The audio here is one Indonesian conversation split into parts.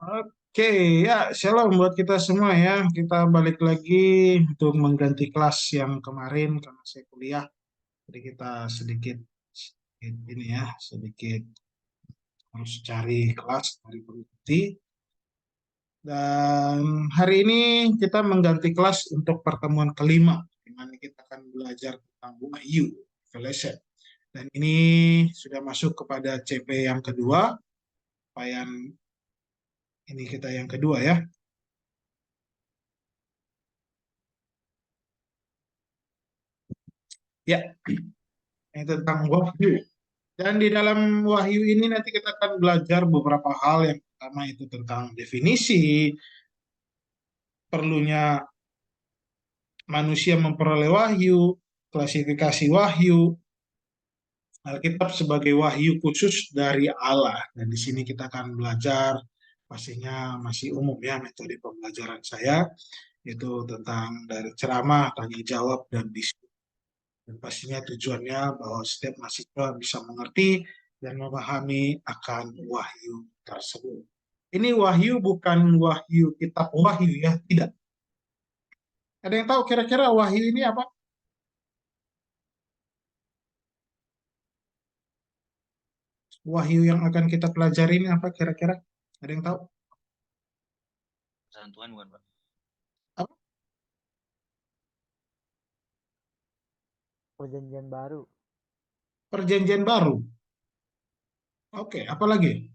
Oke, ya, shalom buat kita semua ya. Kita balik lagi untuk mengganti kelas yang kemarin karena saya kuliah. Jadi kita sedikit ini ya, sedikit harus cari kelas, cari berhenti. Dan hari ini kita mengganti kelas untuk pertemuan kelima, di mana kita akan belajar tentang wahyu, revelation. Dan ini sudah masuk kepada CP yang kedua, yang ini kita yang kedua ya. Ya, yang tentang wahyu. Dan di dalam wahyu ini nanti kita akan belajar beberapa hal. Yang pertama itu tentang definisi, perlunya manusia memperoleh wahyu, klasifikasi wahyu, Alkitab sebagai wahyu khusus dari Allah. Dan di sini kita akan belajar, pastinya masih umum ya metode pembelajaran saya, itu tentang dari ceramah, tanya jawab, dan diskusi. Dan pastinya tujuannya bahwa setiap mahasiswa bisa mengerti dan memahami akan wahyu tersebut. Ini wahyu bukan wahyu kitab wahyu ya, tidak. Ada yang tahu kira-kira wahyu ini apa? Wahyu yang akan kita pelajari ini apa kira-kira? Ada yang tahu? Pesan Tuhan bukan, Pak? Apa? Perjanjian baru. Perjanjian baru. Oke, apa lagi?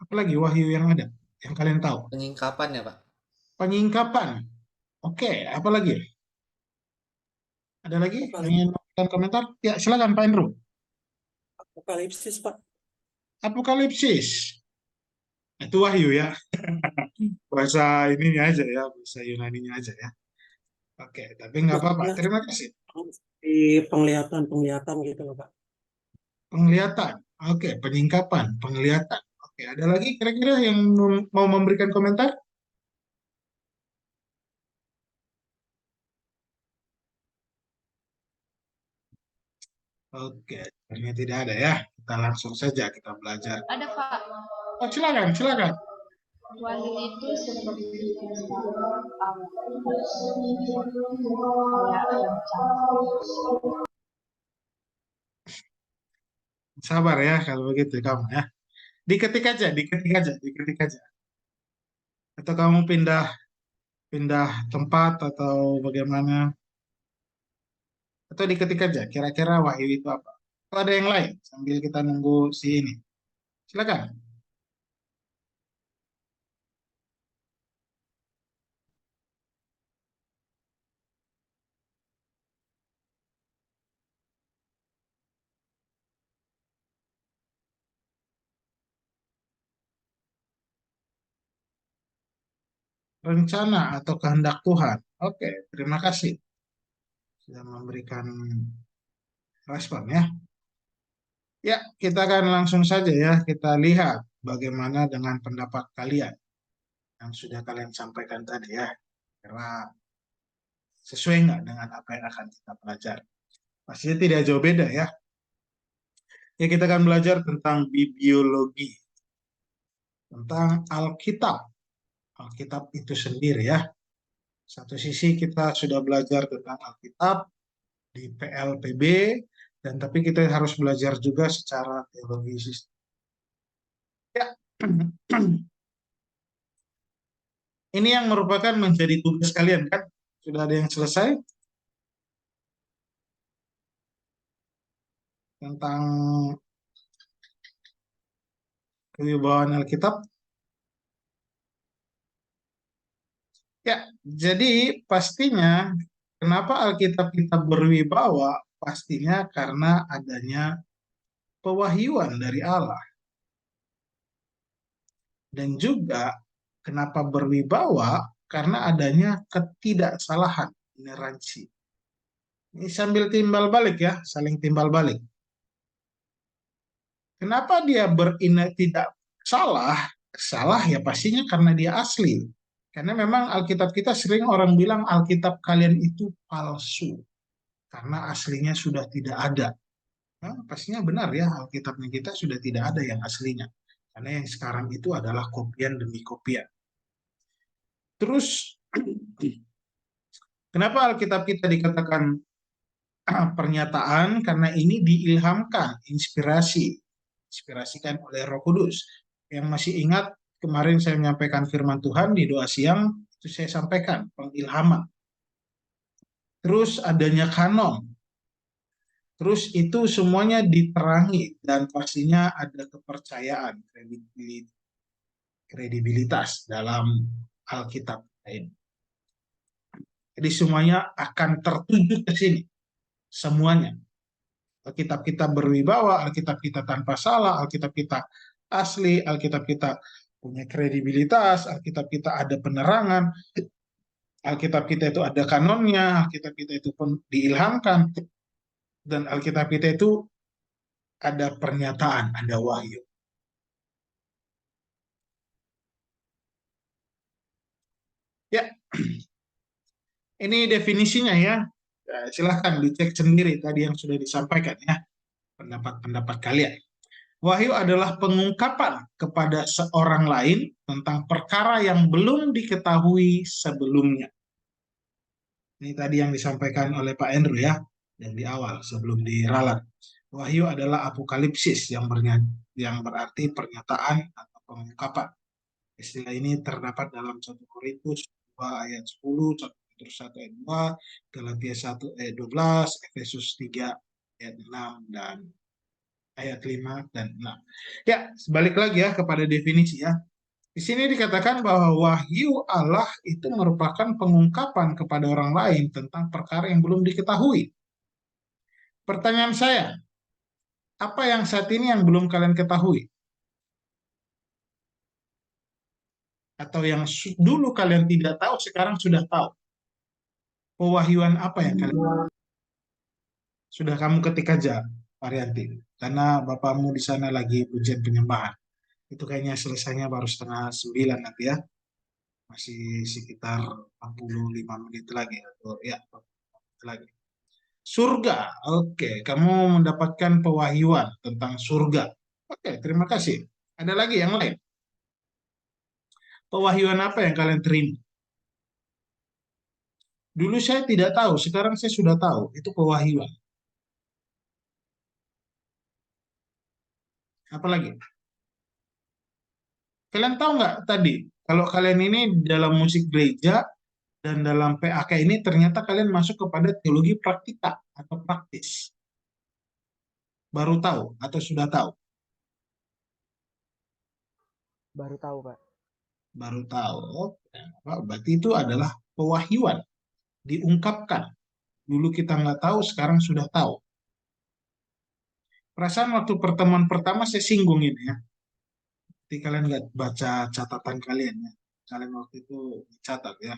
Apa lagi wahyu yang ada? Yang kalian tahu? Penyingkapan ya, Pak? Penyingkapan. Oke, apa lagi? Ada lagi yang ingin memberikan komentar? Ya, silakan Pak Indro. Apokalipsis, Pak. Apokalipsis. Itu wahyu ya. Bahasa ininya aja ya, bahasa Yunaninya aja ya. Oke, tapi nggak apa-apa. Terima kasih. Di penglihatan gitu loh, Pak. Penglihatan. Oke, penyingkapan, penglihatan. Oke, ada lagi kira-kira yang mau memberikan komentar? Oke, ternyata tidak ada ya. Kita langsung saja kita belajar. Ada, Pak. Oh, silakan, silakan. Wahyu itu seperti Sabar ya kalau begitu kamu ya. Diketik aja, diketik aja, diketik aja. Atau kamu pindah pindah tempat atau bagaimana? Atau diketik aja, kira-kira wahyu itu apa? Atau ada yang lain sambil kita nunggu si ini. Silakan. Rencana atau kehendak Tuhan. Oke, terima kasih sudah memberikan respon ya. Ya, kita akan langsung saja ya, kita lihat bagaimana dengan pendapat kalian yang sudah kalian sampaikan tadi ya. Kira sesuai nggak dengan apa yang akan kita pelajari? Pastinya tidak jauh beda ya. Ya, kita akan belajar tentang bibliologi, tentang Alkitab. Alkitab itu sendiri ya. Satu sisi kita sudah belajar tentang Alkitab di PLPB, dan tapi kita harus belajar juga secara teologis. Ya, ini yang merupakan menjadi tugas kalian kan? Sudah ada yang selesai tentang kewibawaan Alkitab? Ya, jadi pastinya kenapa Alkitab kita berwibawa? Pastinya karena adanya pewahyuan dari Allah. Dan juga kenapa berwibawa? Karena adanya ketidaksalahan, ineransi. Ini sambil timbal balik ya, saling timbal balik. Kenapa dia tidak salah? Salah ya pastinya karena dia asli. Karena memang Alkitab kita sering orang bilang Alkitab kalian itu palsu. karena aslinya sudah tidak ada. Nah, pastinya benar ya, Alkitabnya kita sudah tidak ada yang aslinya. Karena yang sekarang itu adalah kopian demi kopian. Terus, kenapa Alkitab kita dikatakan pernyataan? Karena ini diilhamkan, inspirasikan oleh Roh Kudus. Yang masih ingat, kemarin saya menyampaikan firman Tuhan di doa siang, itu saya sampaikan, pengilhaman. Terus adanya kanon. Terus itu semuanya diterangi dan pastinya ada kepercayaan, kredibilitas dalam Alkitab ini. Jadi semuanya akan tertuju ke sini, semuanya. Alkitab kita berwibawa, Alkitab kita tanpa salah, Alkitab kita asli, Alkitab kita punya kredibilitas, Alkitab kita ada penerangan, Alkitab kita itu ada kanonnya, Alkitab kita itu pun diilhamkan, dan Alkitab kita itu ada pernyataan, ada wahyu. Ya, ini definisinya ya. Silahkan dicek sendiri tadi yang sudah disampaikan ya, pendapat-pendapat kalian. Wahyu adalah pengungkapan kepada seorang lain tentang perkara yang belum diketahui sebelumnya. Ini tadi yang disampaikan oleh Pak Andrew ya, yang di awal sebelum diralat. Wahyu adalah apokalipsis yang berarti pernyataan atau pengungkapan. Istilah ini terdapat dalam 1 Korintus 2 ayat 10, 1 Petrus 1 ayat 2, Galatia 1 ayat 12, Efesus 3 ayat 6, dan ayat 5 dan 6. Ya, balik lagi ya kepada definisi ya. Di sini dikatakan bahwa wahyu Allah itu merupakan pengungkapan kepada orang lain tentang perkara yang belum diketahui. Pertanyaan saya, apa yang saat ini yang belum kalian ketahui? Atau yang dulu kalian tidak tahu, sekarang sudah tahu? Pewahyuan apa yang kalian sudah kamu ketik aja, Arianti? Karena bapakmu di sana lagi ujian penyembahan. Itu kayaknya selesainya baru 8:30 nanti ya. Masih sekitar 45 menit lagi. Atau ya, 45 menit lagi. Surga, oke. Kamu mendapatkan pewahyuan tentang surga. Oke, terima kasih. Ada lagi yang lain? Pewahyuan apa yang kalian terima? Dulu saya tidak tahu, sekarang saya sudah tahu. Itu pewahyuan. Apalagi? Kalian tahu nggak tadi? Kalau kalian ini dalam musik gereja dan dalam PAK ini ternyata kalian masuk kepada teologi praktika atau praktis. Baru tahu atau sudah tahu? Baru tahu, Pak. Baru tahu. Oh, berarti itu adalah pewahyuan. Diungkapkan. Dulu kita nggak tahu, sekarang sudah tahu. Perasaan waktu pertemuan pertama saya singgung ini ya. Jadi kalian nggak baca catatan kalian ya. Kalian waktu itu catat ya.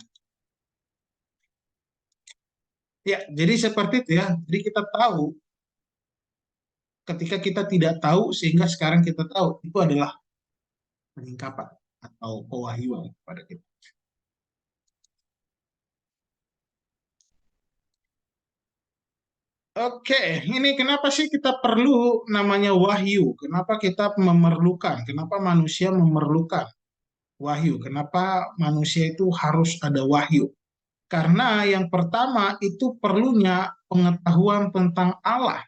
Ya, jadi seperti itu ya. Jadi kita tahu ketika kita tidak tahu sehingga sekarang kita tahu itu adalah peningkapan atau pewahyuan kepada kita. Oke, ini kenapa sih kita perlu namanya wahyu? Kenapa kita memerlukan? Kenapa manusia memerlukan wahyu? Kenapa manusia itu harus ada wahyu? Karena yang pertama itu perlunya pengetahuan tentang Allah.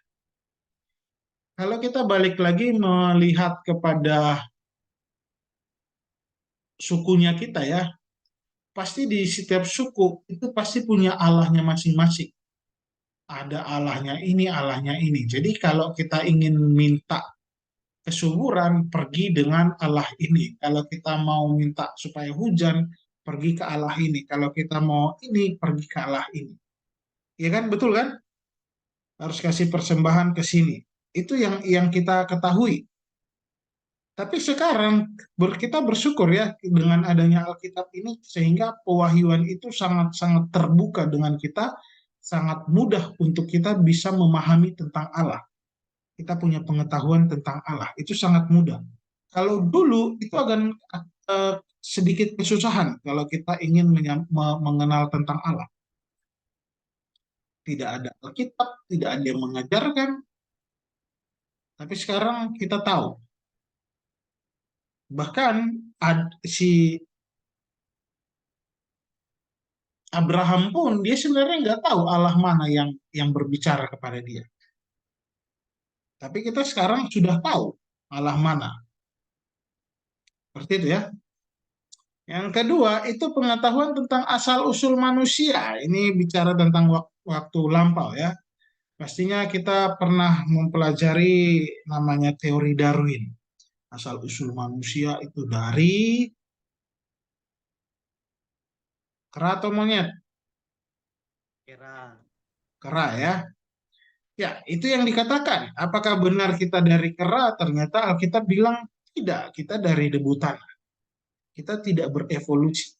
Kalau kita balik lagi melihat kepada sukunya kita ya, pasti di setiap suku itu pasti punya Allahnya masing-masing. Ada Allahnya ini. Jadi kalau kita ingin minta kesuburan, pergi dengan Allah ini. Kalau kita mau minta supaya hujan, pergi ke Allah ini. Kalau kita mau ini, pergi ke Allah ini. Ya kan, betul kan? Harus kasih persembahan ke sini. Itu yang kita ketahui. Tapi sekarang kita bersyukur ya dengan adanya Alkitab ini sehingga pewahyuan itu sangat-sangat terbuka dengan kita, sangat mudah untuk kita bisa memahami tentang Allah. Kita punya pengetahuan tentang Allah, itu sangat mudah. Kalau dulu itu agak sedikit kesusahan kalau kita ingin mengenal tentang Allah. tidak ada Alkitab, tidak ada yang mengajarkan, tapi sekarang kita tahu. Bahkan si Abraham pun dia sebenarnya nggak tahu Allah mana yang berbicara kepada dia. Tapi kita sekarang sudah tahu Allah mana. Seperti itu ya. Yang kedua itu pengetahuan tentang asal-usul manusia. Ini bicara tentang waktu lampau ya. Pastinya kita pernah mempelajari namanya teori Darwin. Asal-usul manusia itu dari kera atau monyet? Kira. Kera ya. Ya, itu yang dikatakan. Apakah benar kita dari kera? Ternyata Alkitab bilang tidak, kita dari debu tanah. Kita tidak berevolusi.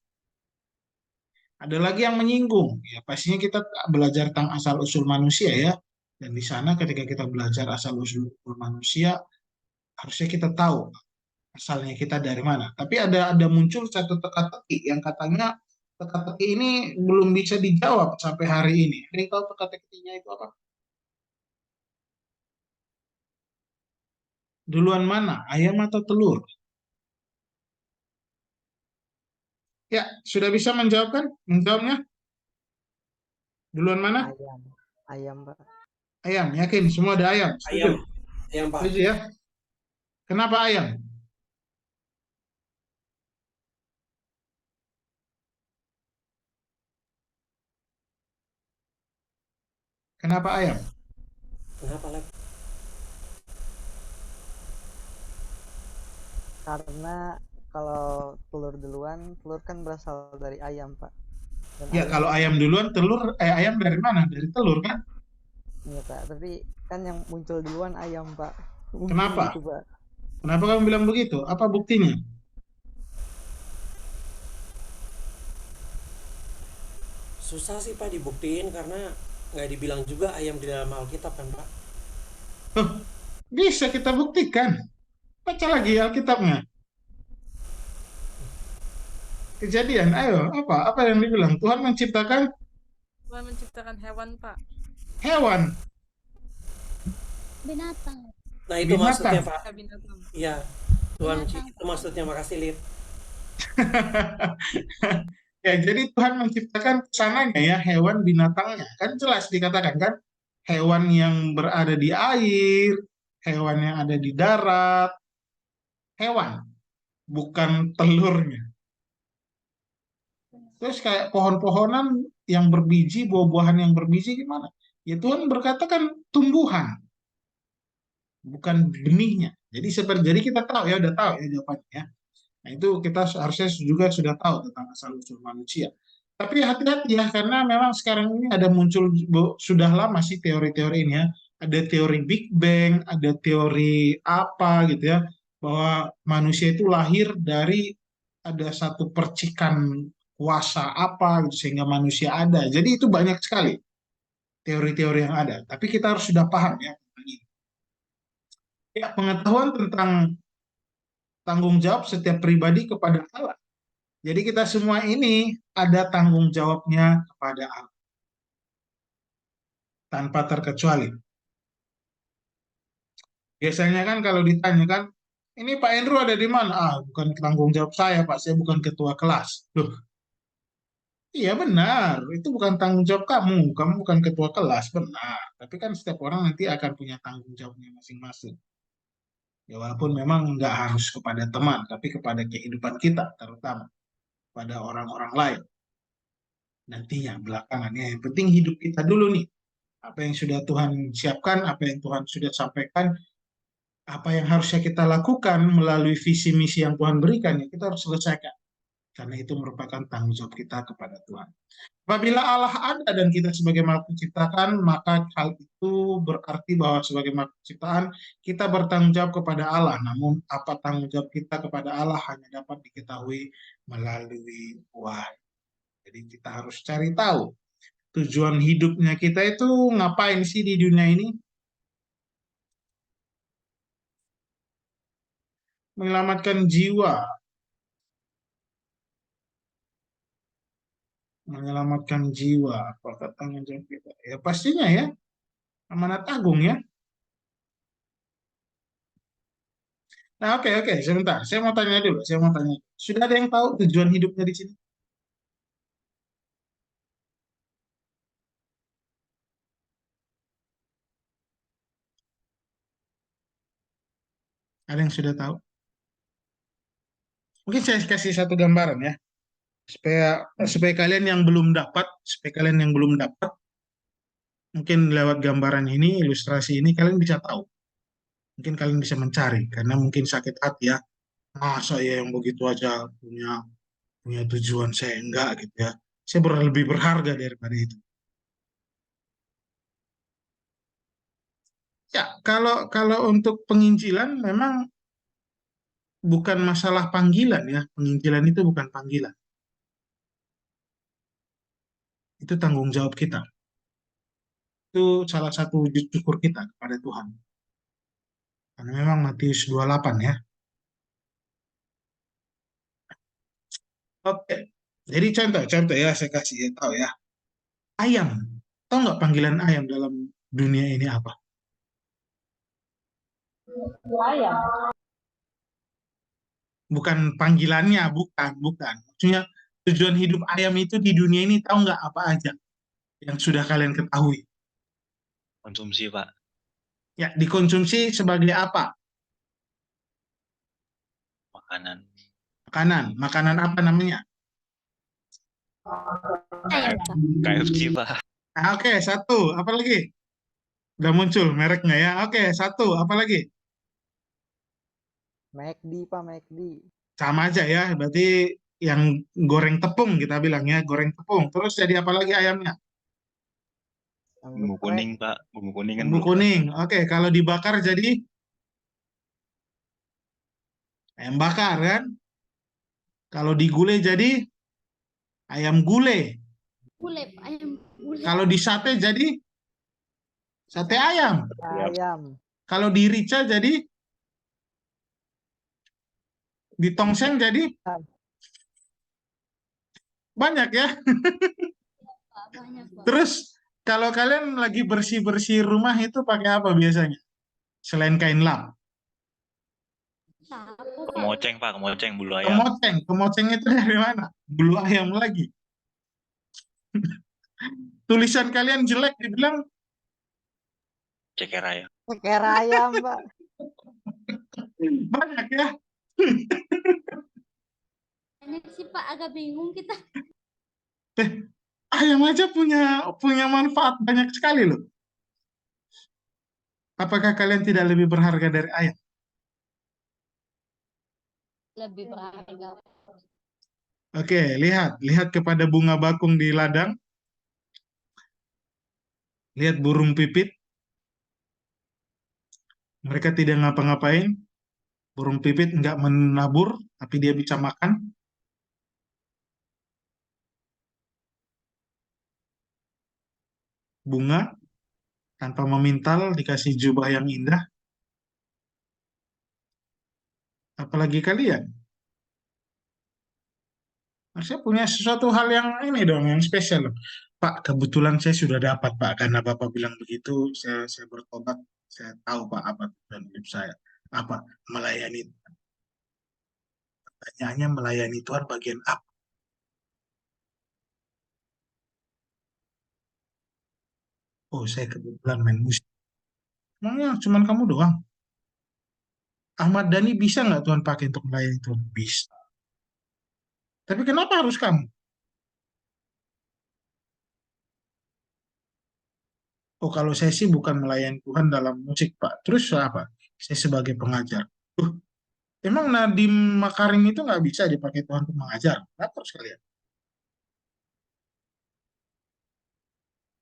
Ada lagi yang menyinggung, ya pastinya kita belajar tentang asal-usul manusia ya. Dan di sana ketika kita belajar asal-usul manusia, harusnya kita tahu asalnya kita dari mana. Tapi ada muncul satu teka-teki yang katanya teka-teki ini belum bisa dijawab sampai hari ini. Ada yang tahu teka-tekinya itu apa? Duluan mana, ayam atau telur? Ya, sudah bisa menjawabkan? Menjawabnya? Duluan mana? Ayam. Ayam, Pak. Ayam, yakin semua ada ayam. Setuju? Ayam, ayam Pak. Setuju ya? Kenapa ayam? Kenapa ayam? Kenapa lagi? Karena kalau telur duluan, telur kan berasal dari ayam, Pak. Dan Ya, kalau ayam duluan, ayam dari mana? Dari telur kan? Iya, Pak. Tapi kan yang muncul duluan ayam, Pak. Mungkin Kenapa? gitu, Pak. Kenapa kamu bilang begitu? Apa buktinya? Susah sih Pak dibuktiin karena nggak dibilang juga ayam di dalam Alkitab kan Pak. Oh, bisa kita buktikan. Baca lagi Alkitabnya. Kejadian, ayo, apa yang dibilang? Tuhan menciptakan Tuhan menciptakan hewan, Pak. hewan, Binatang. Nah itu binatang. maksudnya Pak. Binatang. Iya, Tuhan Binatang. itu maksudnya. Makasih Lid. Ya, jadi Tuhan menciptakan kesananya ya hewan binatangnya. Kan jelas dikatakan kan, hewan yang berada di air, hewan yang ada di darat, hewan, bukan telurnya. Terus kayak pohon-pohonan yang berbiji, buah-buahan yang berbiji gimana? Ya Tuhan berkata kan tumbuhan, bukan benihnya. Jadi kita tahu ya, udah tahu ya jawabannya ya. Nah, itu kita harusnya juga sudah tahu tentang asal-usul manusia. Tapi hati-hati ya, karena memang sekarang ini ada muncul, sudah lama sih teori-teori ini ya. Ada teori Big Bang, ada teori apa gitu ya, bahwa manusia itu lahir dari ada satu percikan kuasa apa gitu, sehingga manusia ada. Jadi itu banyak sekali teori-teori yang ada. Tapi kita harus sudah paham ya. Ya, pengetahuan tentang tanggung jawab setiap pribadi kepada Allah. Jadi kita semua ini ada tanggung jawabnya kepada Allah tanpa terkecuali. Biasanya kan kalau ditanya kan, ini Pak Endro ada di mana? Ah, bukan tanggung jawab saya, Pak. Saya bukan ketua kelas. Loh, iya benar. Itu bukan tanggung jawab kamu. Kamu bukan ketua kelas, benar. Tapi kan setiap orang nanti akan punya tanggung jawabnya masing-masing. Ya walaupun memang nggak harus kepada teman, tapi kepada kehidupan kita, terutama pada orang-orang lain. Nantinya belakangannya. Yang penting hidup kita dulu nih. Apa yang sudah Tuhan siapkan, apa yang Tuhan sudah sampaikan, apa yang harusnya kita lakukan melalui visi misi yang Tuhan berikan, ya kita harus selesaikan. Karena itu merupakan tanggung jawab kita kepada Tuhan. Apabila Allah ada dan kita sebagai makhluk ciptakan, maka hal itu berarti bahwa sebagai makhluk ciptaan, kita bertanggung jawab kepada Allah. Namun, apa tanggung jawab kita kepada Allah hanya dapat diketahui melalui wahyu. Jadi kita harus cari tahu tujuan hidupnya kita itu ngapain sih di dunia ini? Menyelamatkan jiwa. menyelamatkan jiwa. Apakah tanggung jawab kita? Ya pastinya ya, amanat agung ya. Nah, oke, oke, sebentar. Saya mau tanya dulu, saya mau tanya. Sudah ada yang tahu tujuan hidupnya di sini? Ada yang sudah tahu? Mungkin saya kasih satu gambaran ya, supaya supaya kalian yang belum dapat, supaya kalian yang belum dapat, mungkin lewat gambaran ini, ilustrasi ini kalian bisa tahu. Mungkin kalian bisa mencari, karena mungkin sakit hati ya. Masa ya yang begitu aja punya punya tujuan, saya enggak gitu ya. Saya lebih berharga daripada itu. Ya, kalau kalau untuk penginjilan memang bukan masalah panggilan ya. Penginjilan itu bukan panggilan. Itu tanggung jawab kita. Itu salah satu wujud syukur kita kepada Tuhan. Karena memang Matius 28 ya. Oke. Jadi contoh ya saya kasih ya, tahu ya. Ayam. Tahu nggak panggilan ayam dalam dunia ini apa? Ayam. Bukan panggilannya, bukan, bukan. Maksudnya tujuan hidup ayam itu di dunia ini tahu nggak apa aja yang sudah kalian ketahui? Konsumsi, Pak. Ya, dikonsumsi sebagai apa? Makanan. Makanan. Makanan apa namanya? Ayam, Pak. KFC, Pak. Ah, oke, satu. Apa lagi? Udah muncul mereknya ya. Oke, satu. Apa lagi? McD, Pak, McD. Sama aja ya. Berarti yang goreng tepung kita bilang ya, goreng tepung. Terus jadi apa lagi ayamnya? Yang Bumbu geprek. kuning, Pak. Bumbu kuning kan Bumbu belum. kuning. Oke, kalau dibakar jadi ayam bakar kan? Kalau digulai jadi ayam gulai. Gulai, Pak. Ayam gulai. Kalau disate jadi sate ayam. Ayam. Kalau dirica jadi ditongseng jadi banyak ya. Pak. Banyak, Pak. Terus kalau kalian lagi bersih-bersih rumah itu pakai apa biasanya? Selain kain lap. Sapu, Pak. Kemoceng, Pak. Kemoceng, bulu ayam. Kemoceng. Kemoceng itu dari mana? Bulu ayam lagi. Tulisan kalian jelek dibilang Ceker ayam. Ceker ayam, Pak. banyak ya. Banyak sih, Pak. Agak bingung kita. Ayam aja punya punya manfaat banyak sekali loh. Apakah kalian tidak lebih berharga dari ayam? Lebih berharga. Oke, lihat kepada bunga bakung di ladang. Lihat burung pipit. Mereka tidak ngapa-ngapain. Burung pipit nggak menabur, tapi dia bisa makan. Bunga tanpa memintal dikasih jubah yang indah. Apalagi kalian. Saya punya sesuatu hal yang ini dong, yang spesial. Pak, kebetulan saya sudah dapat, Pak. Karena Bapak bilang begitu, saya bertobat. Saya tahu, Pak, apa tujuan hidup saya. Apa? Melayani. Pertanyaannya melayani Tuhan bagian apa? Oh, saya kebetulan main musik. Emangnya cuma kamu doang? Ahmad Dhani bisa nggak Tuhan pakai untuk melayani Tuhan? Bisa. Tapi kenapa harus kamu? Oh, kalau saya sih bukan melayani Tuhan dalam musik, Pak. Terus apa? Saya sebagai pengajar. Emang Nadiem Makarim itu nggak bisa dipakai Tuhan untuk mengajar? Lapor sekalian.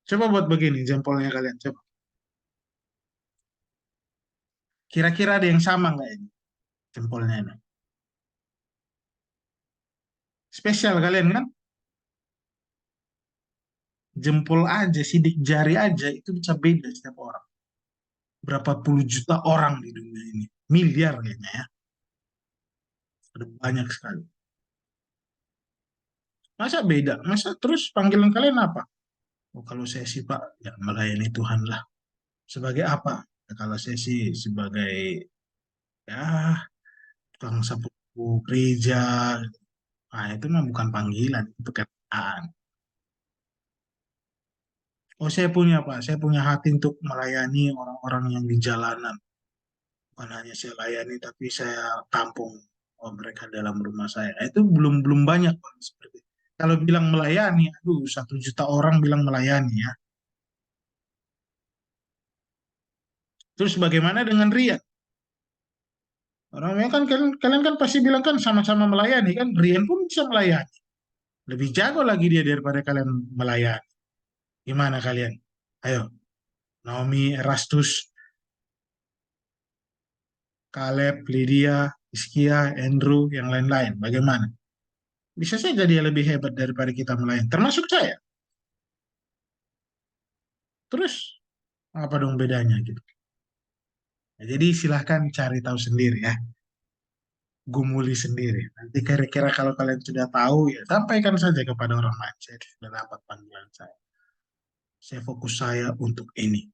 Coba buat begini, jempolnya kalian. Coba. Kira-kira ada yang sama nggak ini? Jempolnya ini. Spesial kalian kan? Jempol aja, sidik jari aja, itu bisa beda setiap orang. Berapa puluh juta orang di dunia ini. Miliar kayaknya ya. Ada banyak sekali. Masa beda? Masa terus panggilan kalian apa? Oh, kalau saya sih Pak, ya melayani Tuhan lah. Sebagai apa? Ya, kalau saya sih sebagai ya tukang sapu gereja. Nah, itu mah bukan panggilan, itu pekerjaan. Oh, saya punya Pak, saya punya hati untuk melayani orang-orang yang di jalanan. Bukan hanya saya layani, tapi saya tampung mereka dalam rumah saya. Nah, itu belum belum banyak Pak, seperti itu. Kalau bilang melayani, aduh 1 juta orang bilang melayani ya. Terus bagaimana dengan Rian? Orangnya kan kalian kan pasti bilang kan sama-sama melayani kan. Rian pun bisa melayani. Lebih jago lagi dia daripada kalian melayani. Gimana kalian? Ayo, Naomi, Erastus, Caleb, Lydia, Iskia, Andrew, yang lain-lain. Bagaimana? Bisa saja dia lebih hebat daripada kita melayani. Termasuk saya. Terus apa dong bedanya gitu? Nah, jadi silahkan cari tahu sendiri ya. Gumuli sendiri. Nanti kira-kira kalau kalian sudah tahu ya sampaikan saja kepada orang lain. Saya sudah dapat panggilan saya. Saya fokus saya untuk ini.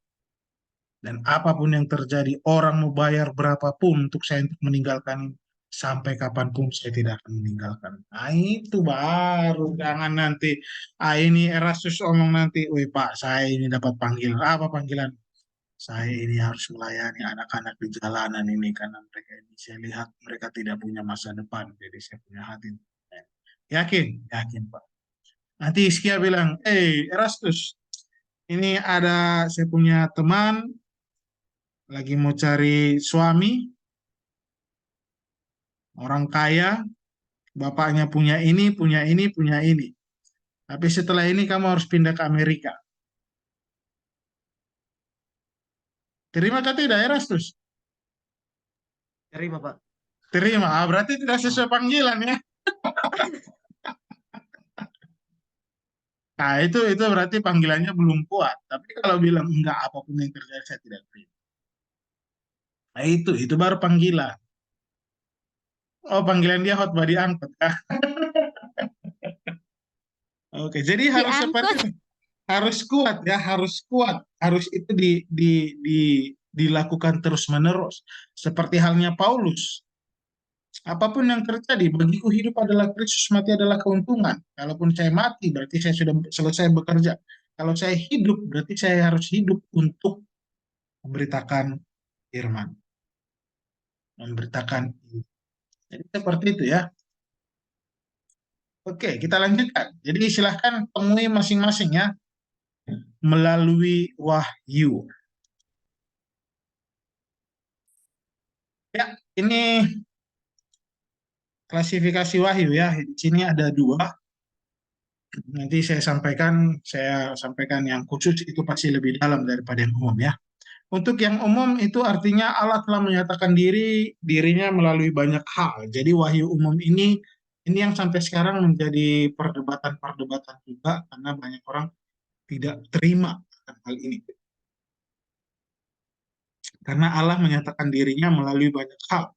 Dan apapun yang terjadi, orang mau bayar berapapun untuk saya untuk meninggalkan ini. Sampai kapanpun saya tidak akan meninggalkan. Nah itu baru. Jangan nanti, ini Erastus omong nanti, wih Pak, saya ini dapat panggilan. Apa panggilan? Saya ini harus melayani anak-anak di jalanan ini. Karena mereka ini, saya lihat mereka tidak punya masa depan. Jadi saya punya hati. Yakin? Yakin Pak. Nanti Iskia bilang, Erastus, ini ada saya punya teman lagi mau cari suami, orang kaya, bapaknya punya ini, punya ini, punya ini. Tapi setelah ini kamu harus pindah ke Amerika. Terima atau tidak, Erastus? Terima, Pak. Terima. Berarti tidak sesuai panggilan ya. Nah, itu berarti panggilannya belum kuat. Tapi kalau bilang enggak apapun yang terjadi saya tidak terima. Nah, itu baru panggilan. Oh, panggilan dia hot body angkut. Oke, jadi harus seperti Diangkut. itu. Harus kuat ya, harus kuat. Harus itu di, dilakukan terus-menerus. Seperti halnya Paulus. Apapun yang terjadi, bagiku hidup adalah Kristus, mati adalah keuntungan. Kalaupun saya mati, berarti saya sudah selesai bekerja. Kalau saya hidup, berarti saya harus hidup untuk memberitakan firman. Memberitakan. Jadi seperti itu ya. Oke, kita lanjutkan. Jadi silahkan temui masing-masing ya. Melalui wahyu. Ya, ini klasifikasi wahyu ya. Di sini ada 2. Nanti saya sampaikan yang khusus itu pasti lebih dalam daripada yang umum ya. Untuk yang umum itu artinya Allah telah menyatakan dirinya melalui banyak hal. Jadi wahyu umum ini yang sampai sekarang menjadi perdebatan-perdebatan juga karena banyak orang tidak terima akan hal ini. Karena Allah menyatakan dirinya melalui banyak hal.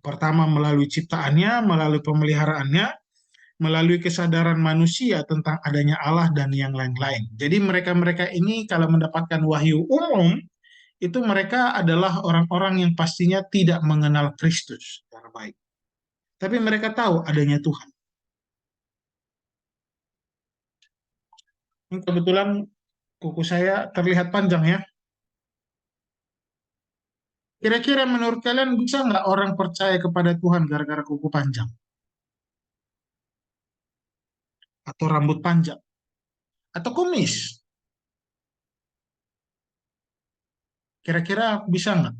Pertama melalui ciptaannya, melalui pemeliharaannya, melalui kesadaran manusia tentang adanya Allah dan yang lain-lain. Jadi mereka-mereka ini kalau mendapatkan wahyu umum, itu mereka adalah orang-orang yang pastinya tidak mengenal Kristus secara baik. Tapi mereka tahu adanya Tuhan. Ini kebetulan kuku saya terlihat panjang ya. Kira-kira menurut kalian bisa nggak orang percaya kepada Tuhan gara-gara kuku panjang? Atau rambut panjang? Atau kumis? Kira-kira bisa nggak?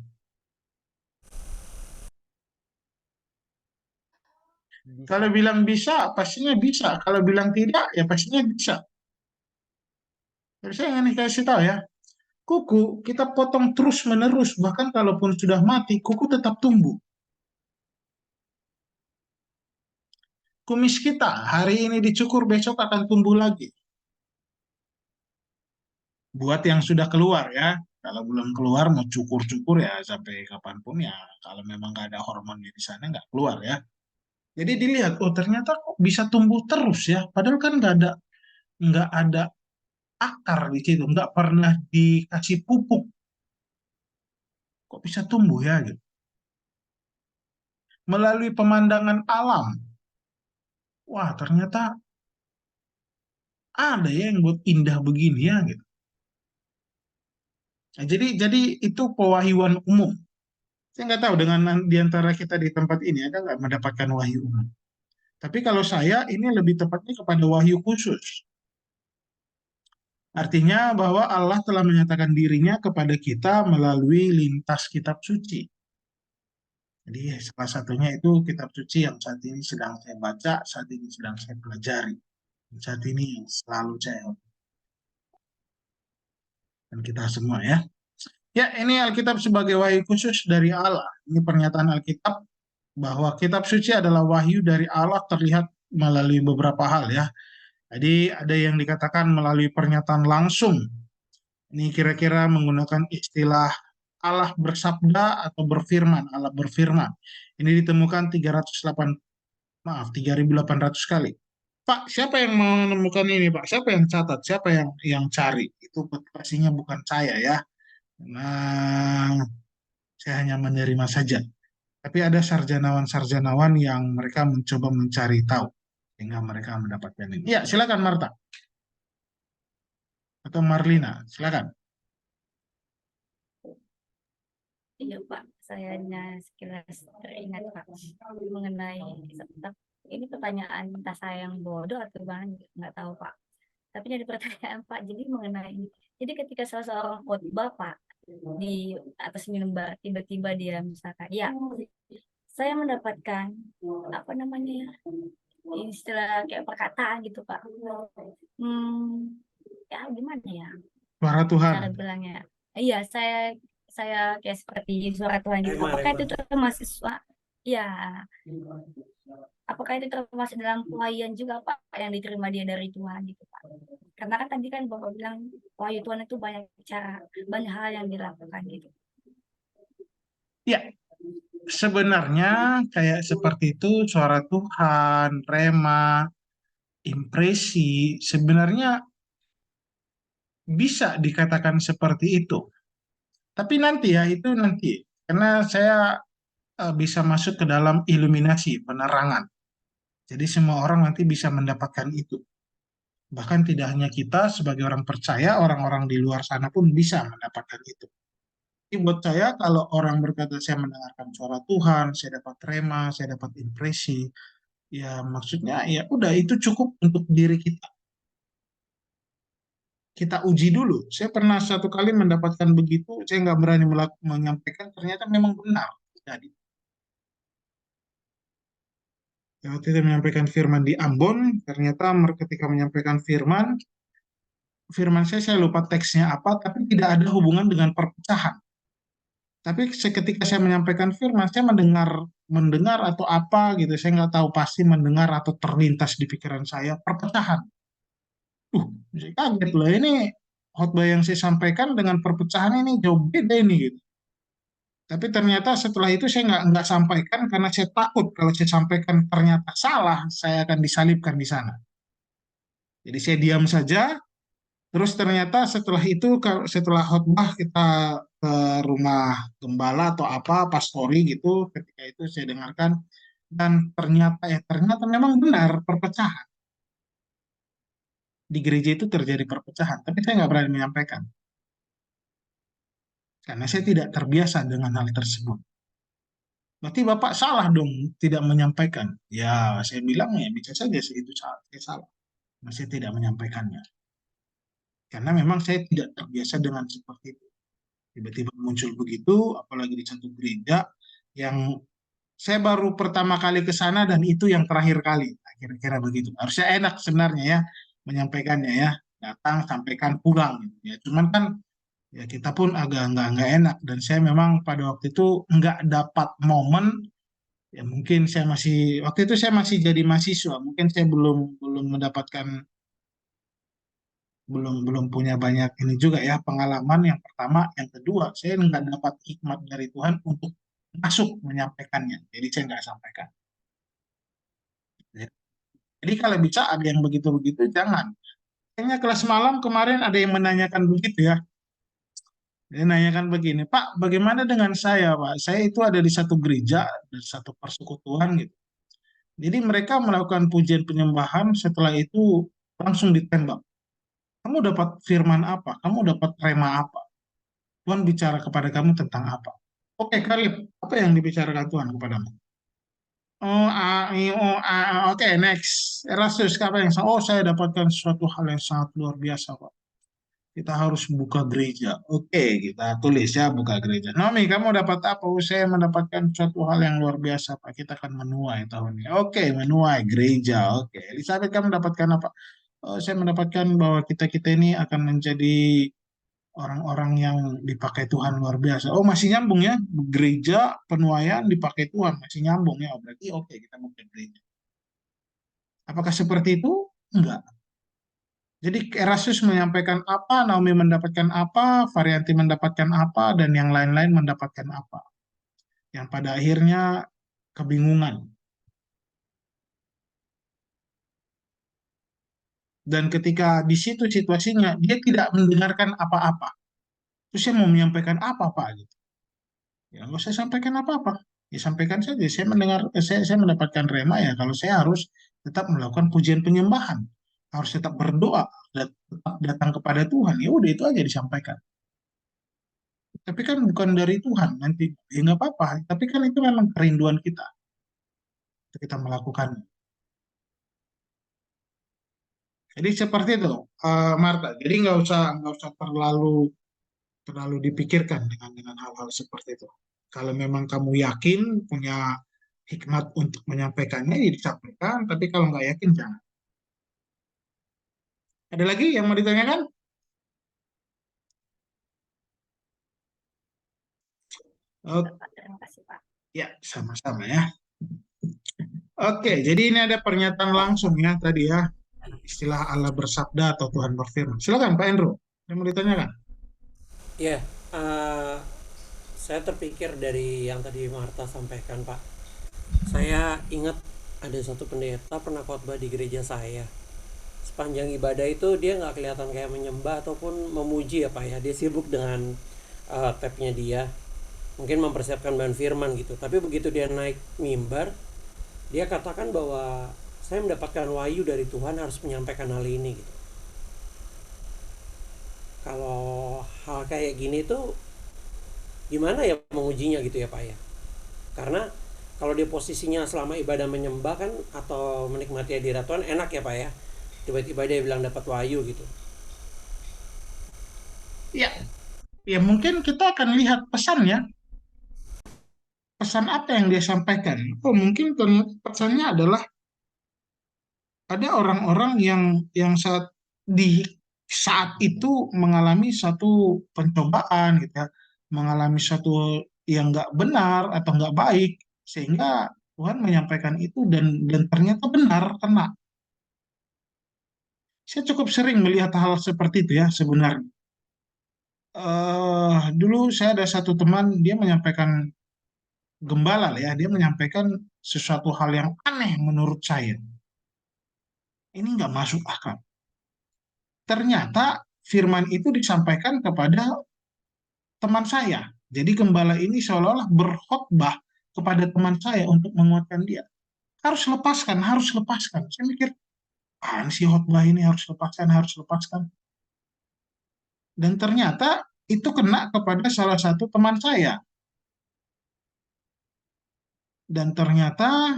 Bisa. Kalau bilang bisa, pastinya bisa. Kalau bilang tidak, ya pastinya bisa. Jadi saya ingin kasih tahu ya, kuku kita potong terus-menerus, bahkan kalaupun sudah mati, kuku tetap tumbuh. Kumis kita hari ini dicukur, besok akan tumbuh lagi. Buat yang sudah keluar ya, kalau belum keluar mau cukur-cukur ya sampai kapanpun ya, kalau memang nggak ada hormonnya di sana nggak keluar ya. Jadi dilihat, oh ternyata kok bisa tumbuh terus ya. Padahal kan nggak ada akar di situ, nggak pernah dikasih pupuk. Kok bisa tumbuh ya gitu. Melalui pemandangan alam, wah ternyata ada ya yang buat indah begini ya gitu. Nah, jadi itu pewahyuan umum. Saya nggak tahu dengan di antara kita di tempat ini ada nggak mendapatkan wahyu umum. Tapi kalau saya ini lebih tepatnya kepada wahyu khusus. Artinya bahwa Allah telah menyatakan dirinya kepada kita melalui lintas kitab suci. Jadi salah satunya itu kitab suci yang saat ini sedang saya baca, saat ini sedang saya pelajari. Saat ini yang selalu saya dan kita semua ya. Ya, ini Alkitab sebagai wahyu khusus dari Allah. Ini pernyataan Alkitab bahwa kitab suci adalah wahyu dari Allah terlihat melalui beberapa hal ya. Jadi ada yang dikatakan melalui pernyataan langsung. Ini kira-kira menggunakan istilah Allah bersabda atau berfirman, Allah berfirman. Ini ditemukan 3.800 kali. Pak, siapa yang menemukan ini, Pak? Siapa yang catat? Siapa yang cari? Itu pastinya bukan saya ya. Nah, saya hanya menerima saja. Tapi ada sarjanawan-sarjanawan yang mereka mencoba mencari tahu sehingga mereka mendapatkan ini. Ya, silakan Marta atau Marlina, silakan. Iya Pak, saya hanya sekilas teringat Pak mengenai ini pertanyaan entah saya yang bodoh atau gimana nggak tahu Pak. Tapi jadi pertanyaan Pak, jadi mengenai jadi ketika salah seorang khotbah Pak di atas mimbar tiba-tiba dia misalkan, ya saya mendapatkan apa namanya istilah kayak perkataan gitu Pak. Ya gimana ya Suara Tuhan. cara bilangnya? Iya, saya kayak seperti suara Tuhan gitu. Rema, Apakah Rema. itu termasuk ya, apakah itu termasuk dalam pewahyuan juga Pak yang diterima dia dari Tuhan gitu Pak? Karena kan tadi kan Bapak bilang wahyu Tuhan itu banyak cara, banyak hal yang dilakukan gitu. Ya, sebenarnya kayak seperti itu suara Tuhan, rema, impresi, sebenarnya bisa dikatakan seperti itu. Tapi nanti ya, itu nanti. Karena saya bisa masuk ke dalam iluminasi, penerangan. Jadi semua orang nanti bisa mendapatkan itu. Bahkan tidak hanya kita sebagai orang percaya, orang-orang di luar sana pun bisa mendapatkan itu. Jadi buat saya kalau orang berkata saya mendengarkan suara Tuhan, saya dapat rema, saya dapat impresi, ya maksudnya ya udah itu cukup untuk diri kita. Kita uji dulu. Saya pernah satu kali mendapatkan begitu, saya nggak berani menyampaikan, ternyata memang benar. Jadi, waktu itu menyampaikan firman di Ambon, ternyata ketika menyampaikan firman saya lupa teksnya apa, tapi tidak ada hubungan dengan perpecahan. Tapi seketika saya menyampaikan firman, saya mendengar atau apa gitu, saya nggak tahu pasti mendengar atau terlintas di pikiran saya perpecahan. Saya kaget loh ini khotbah yang saya sampaikan dengan perpecahan ini jauh beda ini gitu. Tapi ternyata setelah itu saya nggak sampaikan karena saya takut kalau saya sampaikan ternyata salah, saya akan disalibkan di sana. Jadi saya diam saja. Terus ternyata setelah itu, setelah khotbah kita ke rumah gembala atau apa, pastori gitu, ketika itu saya dengarkan, dan ternyata memang benar perpecahan. Di gereja itu terjadi perpecahan, tapi saya nggak berani menyampaikan. Karena saya tidak terbiasa dengan hal tersebut. Berarti Bapak salah dong tidak menyampaikan. Ya, saya bilang ya bisa saja itu salah. Saya salah. Masih tidak menyampaikannya. Karena memang saya tidak terbiasa dengan seperti itu. Tiba-tiba muncul begitu, apalagi di satu gereja yang saya baru pertama kali ke sana dan itu yang terakhir kali. Nah, kira-kira begitu. Harusnya enak sebenarnya ya menyampaikannya ya. Datang, sampaikan, pulang. Gitu. Ya, cuman kan ya kita pun agak nggak enak. Dan saya memang pada waktu itu nggak dapat momen. Ya mungkin waktu itu saya masih jadi mahasiswa. Mungkin saya belum mendapatkan belum punya banyak ini juga ya pengalaman yang pertama, yang kedua saya nggak dapat hikmat dari Tuhan untuk masuk menyampaikannya, jadi saya nggak sampaikan. Jadi kalau bisa ada yang begitu-begitu jangan. Kayaknya kelas malam kemarin ada yang menanyakan begitu ya. Dia nanyakan begini, Pak, bagaimana dengan saya, Pak? Saya itu ada di satu gereja, di satu persekutuan gitu. Jadi mereka melakukan pujian penyembahan, setelah itu langsung ditembak. Kamu dapat firman apa? Kamu dapat rema apa? Tuhan bicara kepada kamu tentang apa? Oke, Kalib, apa yang dibicarakan Tuhan kepadamu? Oh, oke, next. Erastus, apa yang oh, saya dapatkan sesuatu hal yang sangat luar biasa, Pak. Kita harus buka gereja. Oke, kita tulis ya, buka gereja. Naomi, kamu dapat apa? Oh, saya mendapatkan suatu hal yang luar biasa, Pak. Kita akan menuai tahun ini. Oke, menuai gereja. Oke, Elizabeth, kamu mendapatkan apa? Oh, saya mendapatkan bahwa kita-kita ini akan menjadi orang-orang yang dipakai Tuhan luar biasa. Oh, masih nyambung ya. Gereja, penuaian dipakai Tuhan. Masih nyambung ya. Oh, berarti oke, kita buka gereja. Apakah seperti itu? Enggak. Jadi Erastus menyampaikan apa, Naomi mendapatkan apa, Varianti mendapatkan apa, dan yang lain-lain mendapatkan apa. Yang pada akhirnya kebingungan. Dan ketika di situ situasinya, dia tidak mendengarkan apa-apa. Terus saya mau menyampaikan apa, Pak? Gitu. Ya nggak usah sampaikan apa-apa. Ya sampaikan saja. Saya mendapatkan rema ya. Kalau saya harus tetap melakukan pujian penyembahan, harus tetap berdoa, tetap datang kepada Tuhan. Ya udah itu aja disampaikan. Tapi kan bukan dari Tuhan nanti. Ya nggak apa-apa. Tapi kan itu memang kerinduan kita. Kita melakukannya. Jadi seperti itu, Marta. Jadi nggak usah terlalu dipikirkan dengan hal-hal seperti itu. Kalau memang kamu yakin punya hikmat untuk menyampaikannya, ya disampaikan. Tapi kalau nggak yakin, jangan. Ada lagi yang mau ditanyakan? Oh, Pak. Terima kasih, Pak. ya, sama-sama ya. Oke, jadi ini ada pernyataan langsung ya tadi ya. Istilah Allah bersabda atau Tuhan berfirman. Silakan Pak Andrew, yang mau ditanyakan. Ya, saya terpikir dari yang tadi Marta sampaikan, Pak. Saya ingat ada satu pendeta pernah khotbah di gereja saya. Sepanjang ibadah itu dia nggak kelihatan kayak menyembah ataupun memuji ya Pak ya. Dia sibuk dengan tabnya dia, mungkin mempersiapkan bahan firman gitu. Tapi begitu dia naik mimbar, dia katakan bahwa saya mendapatkan wahyu dari Tuhan harus menyampaikan hal ini gitu. Kalau hal kayak gini tuh gimana ya mengujinya gitu ya Pak ya? Karena kalau dia posisinya selama ibadah menyembah kan atau menikmati hadirat Tuhan enak ya Pak ya. Tiba-tiba dia bilang dapat wahyu gitu. Ya, ya mungkin kita akan lihat pesannya. Pesan apa yang dia sampaikan? Oh, mungkin pesannya adalah ada orang-orang yang saat itu mengalami satu pencobaan gitu ya, mengalami satu yang nggak benar atau nggak baik, sehingga Tuhan menyampaikan itu dan ternyata benar kena. Saya cukup sering melihat hal seperti itu ya sebenarnya. Dulu saya ada satu teman, dia menyampaikan gembala lah ya, dia menyampaikan sesuatu hal yang aneh menurut saya. Ini nggak masuk akal. Ternyata firman itu disampaikan kepada teman saya. Jadi gembala ini seolah-olah berkhotbah kepada teman saya untuk menguatkan dia. Harus lepaskan, harus lepaskan. Saya mikir, apaan sih khotbah ini harus lepaskan, harus lepaskan. Dan ternyata itu kena kepada salah satu teman saya. Dan ternyata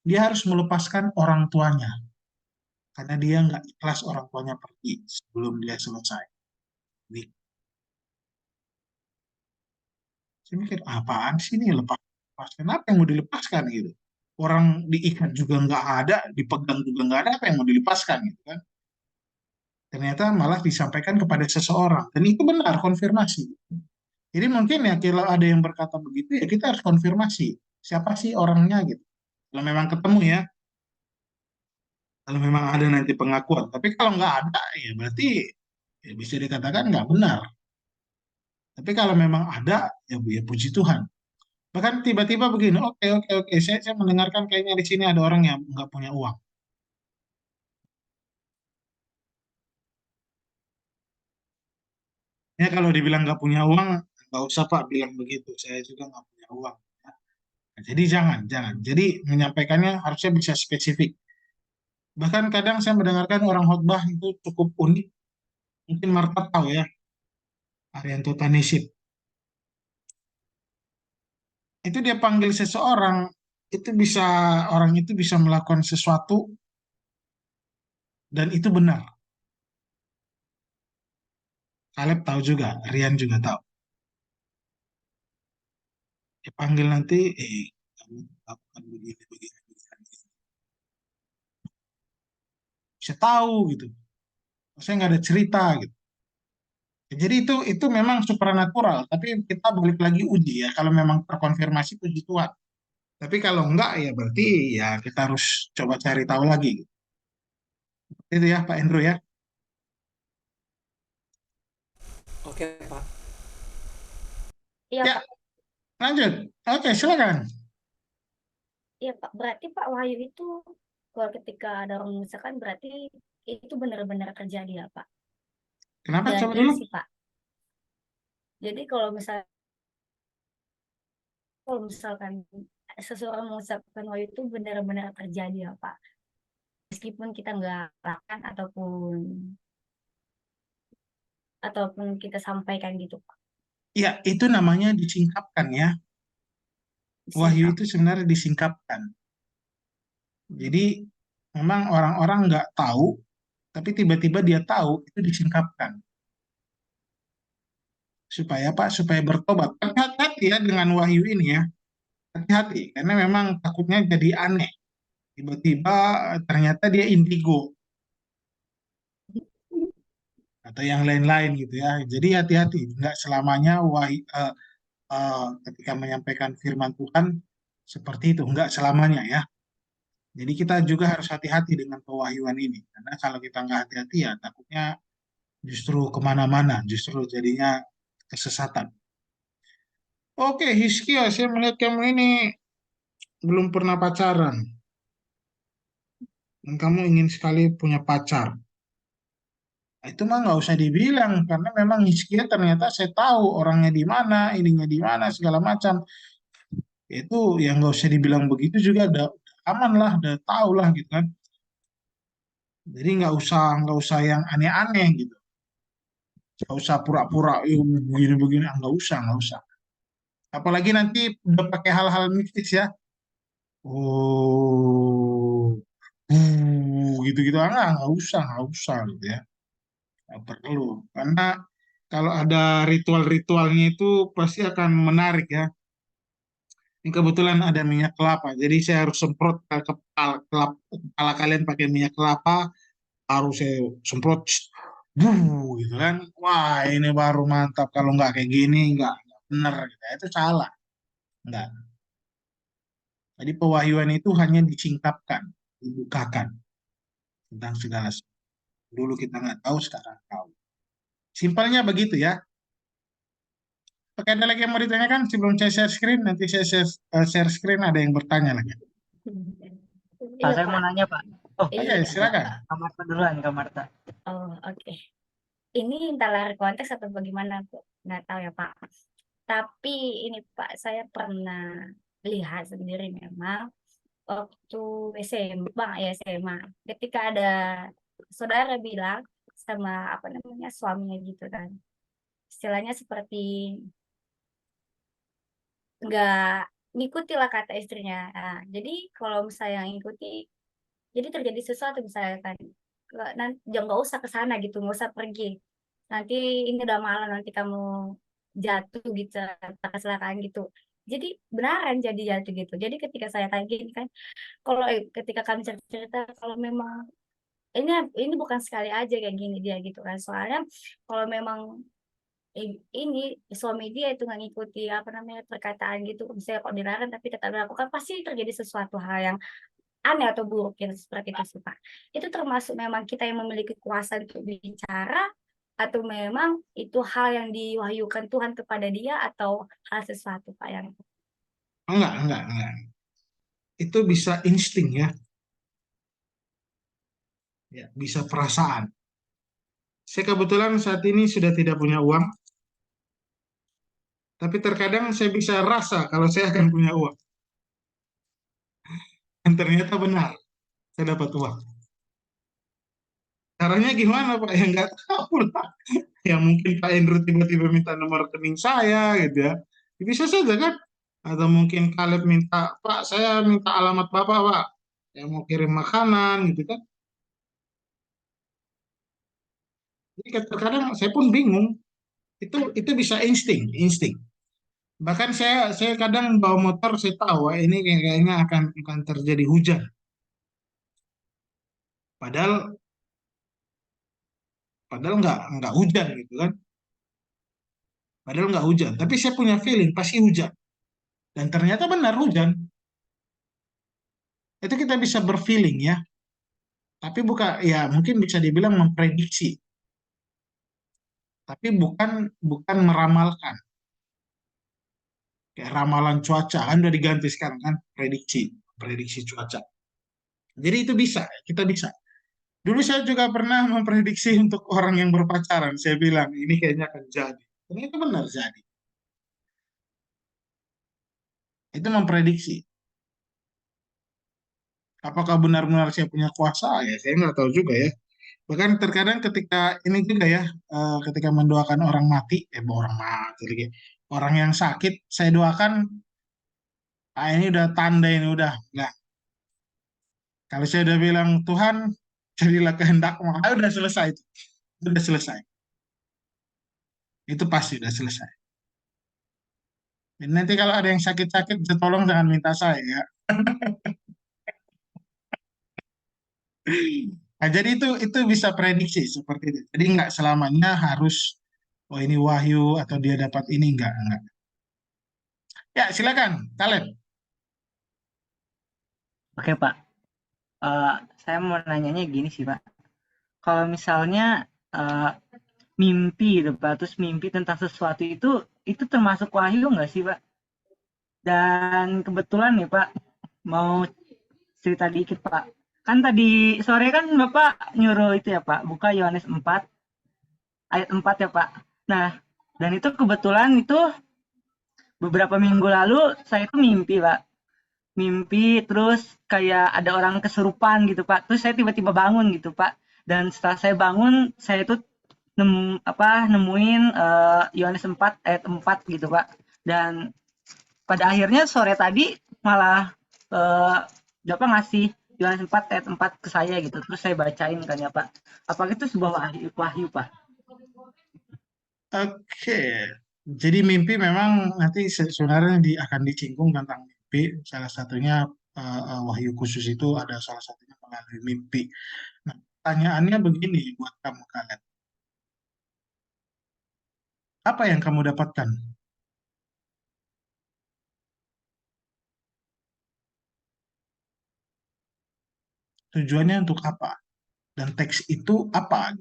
dia harus melepaskan orang tuanya. Karena dia nggak ikhlas orang tuanya pergi sebelum dia selesai. Jadi, saya mikir, apaan sih ini lepaskan? Apa yang mau dilepaskan gitu? Orang diikat juga nggak ada, dipegang juga nggak ada, apa yang mau dilepaskan gitu kan? Ternyata malah disampaikan kepada seseorang. Dan itu benar, konfirmasi. Jadi mungkin ya kalau ada yang berkata begitu ya kita harus konfirmasi. Siapa sih orangnya gitu. Kalau memang ketemu ya, kalau memang ada nanti pengakuan. Tapi kalau nggak ada ya berarti ya bisa dikatakan nggak benar. Tapi kalau memang ada ya puji Tuhan. Bahkan tiba-tiba begini, oke, saya mendengarkan kayaknya di sini ada orang yang nggak punya uang. Ya kalau dibilang nggak punya uang, nggak usah Pak bilang begitu. Saya juga nggak punya uang. Ya. Nah, jadi jangan. Jadi menyampaikannya harusnya bisa spesifik. Bahkan kadang saya mendengarkan orang khotbah itu cukup unik. Mungkin Marta tahu ya, Arianto Tanisip. Itu dia panggil seseorang, itu bisa orang itu bisa melakukan sesuatu dan itu benar. Kaleb tahu juga, Rian juga tahu. Dipanggil nanti, kamu lakukan begini. Bisa tahu gitu. Saya nggak ada cerita gitu. Jadi itu memang supranatural, tapi kita balik lagi uji ya. Kalau memang terkonfirmasi puji Tuhan. Tapi kalau enggak ya berarti ya kita harus coba cari tahu lagi. Gitu. Itu ya Pak Andrew ya. Oke, Pak. Iya Ya, Pak, lanjut. Oke, silakan. iya Pak. Berarti Pak wahyu itu kalau ketika ada orang mengusahakan berarti itu benar-benar terjadi ya Pak. Kenapa Dan coba ini dulu? sih Pak. Jadi kalau misalkan seseorang mengucapkan wahyu itu benar-benar terjadi ya Pak. Meskipun kita nggak lakukan ataupun kita sampaikan gitu Pak. Ya, itu namanya disingkapkan ya. Wahyu Singkat. itu sebenarnya disingkapkan. Jadi memang orang-orang nggak tahu, tapi tiba-tiba dia tahu itu disingkapkan. Supaya apa? Supaya bertobat. Hati-hati ya dengan wahyu ini ya. Hati-hati, karena memang takutnya jadi aneh. Tiba-tiba ternyata dia indigo atau yang lain-lain gitu ya. Jadi hati-hati, nggak selamanya ketika menyampaikan firman Tuhan seperti itu, nggak selamanya ya. Jadi kita juga harus hati-hati dengan pewahyuan ini, karena kalau kita nggak hati-hati ya takutnya justru kemana-mana, justru jadinya kesesatan. Oke, Hizkia, saya melihat kamu ini belum pernah pacaran, dan kamu ingin sekali punya pacar. Nah, itu mah nggak usah dibilang, karena memang Hizkia ternyata saya tahu orangnya di mana, ininya di mana, segala macam. Itu yang nggak usah dibilang begitu juga udah aman lah, udah tahu lah gitu kan. Jadi nggak usah yang aneh-aneh gitu. Nggak usah pura-pura, begini-begini, nggak usah. Apalagi nanti udah pakai hal-hal mistis ya. Oh, gitu-gitu, nggak usah gitu ya. Nggak perlu, karena kalau ada ritual-ritualnya itu pasti akan menarik ya. Ini kebetulan ada minyak kelapa, jadi saya harus semprot ke kepala kalian pakai minyak kelapa, harus saya semprot, gitu kan. Wah, ini baru mantap. Kalau nggak kayak gini, nggak bener. Gitu. Itu salah. Nggak. Jadi pewahyuan itu hanya disingkapkan, dibukakan tentang segala sesuatu. Dulu kita nggak tahu, sekarang tahu. Simpelnya begitu ya. Oke, ada lagi yang mau ditanyakan sebelum saya share screen? Nanti saya share screen, ada yang bertanya lagi. Pak, Iya saya mau Pak. nanya, Pak. Oh, Oke, Iya. silakan. Kak Marta duluan, Kak Marta. Oh, oke. Ini entah lari konteks atau bagaimana, Bu. Nggak tahu ya, Pak. Tapi ini, Pak, saya pernah lihat sendiri memang waktu SMA, ya SMA. Ketika ada saudara bilang sama apa namanya suaminya gitu kan. Istilahnya seperti nggak ngikuti lah kata istrinya. Nah, jadi kalau misalnya ngikuti, jadi terjadi sesuatu misalkan nanti jangan nggak usah ke sana gitu, nggak usah pergi. Nanti ini udah malam, nanti kamu jatuh gitu, kecelakaan gitu. Jadi benaran jadi jatuh gitu. Jadi ketika saya tanya gini kan, kalau ketika kami cerita kalau memang ini ini bukan sekali aja kayak gini dia gitu kan. Soalnya kalau memang ini suami dia itu nggak ngikuti apa namanya perkataan gitu, misalnya kok dilarang tapi tetap dilakukan, pasti terjadi sesuatu hal yang aneh atau buruk yang seperti itu sih Pak. Itu termasuk memang kita yang memiliki kuasa untuk bicara atau memang itu hal yang diwahyukan Tuhan kepada dia atau hal sesuatu Pak yang Enggak. Itu bisa insting ya. Ya, bisa perasaan. Saya kebetulan saat ini sudah tidak punya uang, Tapi terkadang saya bisa rasa kalau saya akan punya uang. Dan ternyata benar, saya dapat uang. Caranya gimana Pak? Ya nggak tahu lah. Ya mungkin Pak Andrew tiba-tiba minta nomor rekening saya gitu ya. Ya bisa saja kan? Atau mungkin Caleb minta, Pak saya minta alamat Bapak Pak. Saya mau kirim makanan gitu kan. Jadi terkadang saya pun bingung. Itu bisa insting. Bahkan saya kadang bawa motor saya tahu wah, ini kayaknya akan terjadi hujan. Padahal padahal nggak hujan gitu kan. Padahal nggak hujan. Tapi saya punya feeling pasti hujan. Dan ternyata benar hujan. Itu kita bisa berfeeling ya. Tapi bukan ya mungkin bisa dibilang memprediksi. Tapi bukan bukan meramalkan. Kayak ramalan cuaca kan udah diganti sekarang kan prediksi cuaca. Jadi itu bisa, kita bisa. Dulu saya juga pernah memprediksi untuk orang yang berpacaran. Saya bilang, ini kayaknya akan jadi. Ternyata benar jadi. Itu memprediksi. Apakah benar-benar saya punya kuasa? Ya, saya nggak tahu juga ya. Bahkan terkadang ketika ini juga ya, ketika mendoakan orang mati, orang mati lagi. Orang yang sakit, saya doakan, ini udah tanda ini, udah. Nggak. Kalau saya udah bilang, Tuhan, jadilah kehendakmu. Udah selesai itu. Udah selesai. Itu pasti udah selesai. Dan nanti kalau ada yang sakit-sakit, tolong jangan minta saya ya. Nah, jadi itu bisa prediksi seperti itu. Jadi nggak selamanya harus oh ini wahyu atau dia dapat ini enggak. Ya, silakan, Khaled. Oke Pak. Eh, saya mau nanyanya gini sih Pak. Kalau misalnya eh, mimpi gitu Pak, terus mimpi tentang sesuatu itu termasuk wahyu nggak sih Pak? Dan kebetulan nih Pak, mau cerita dikit Pak. Kan tadi sore kan Bapak nyuruh itu ya Pak, buka Yohanes 4 ayat 4 ya Pak. Nah, dan itu kebetulan itu beberapa minggu lalu saya itu mimpi Pak. Mimpi terus kayak ada orang kesurupan gitu Pak. Terus saya tiba-tiba bangun gitu Pak. Dan setelah saya bangun, saya itu nemuin Yohanes 4 ayat 4 gitu Pak. Dan pada akhirnya sore tadi malah Bapak ngasih Yohanes 4 ayat 4 ke saya gitu. Terus saya bacain kan ya Pak. Apakah itu sebuah wahyu Pak? Oke. Jadi mimpi memang nanti sebenarnya akan disinggung tentang mimpi. Salah satunya wahyu khusus itu ada salah satunya melalui mimpi. Nah, pertanyaannya begini buat kamu kalian. Apa yang kamu dapatkan? Tujuannya untuk apa? Dan teks itu apa?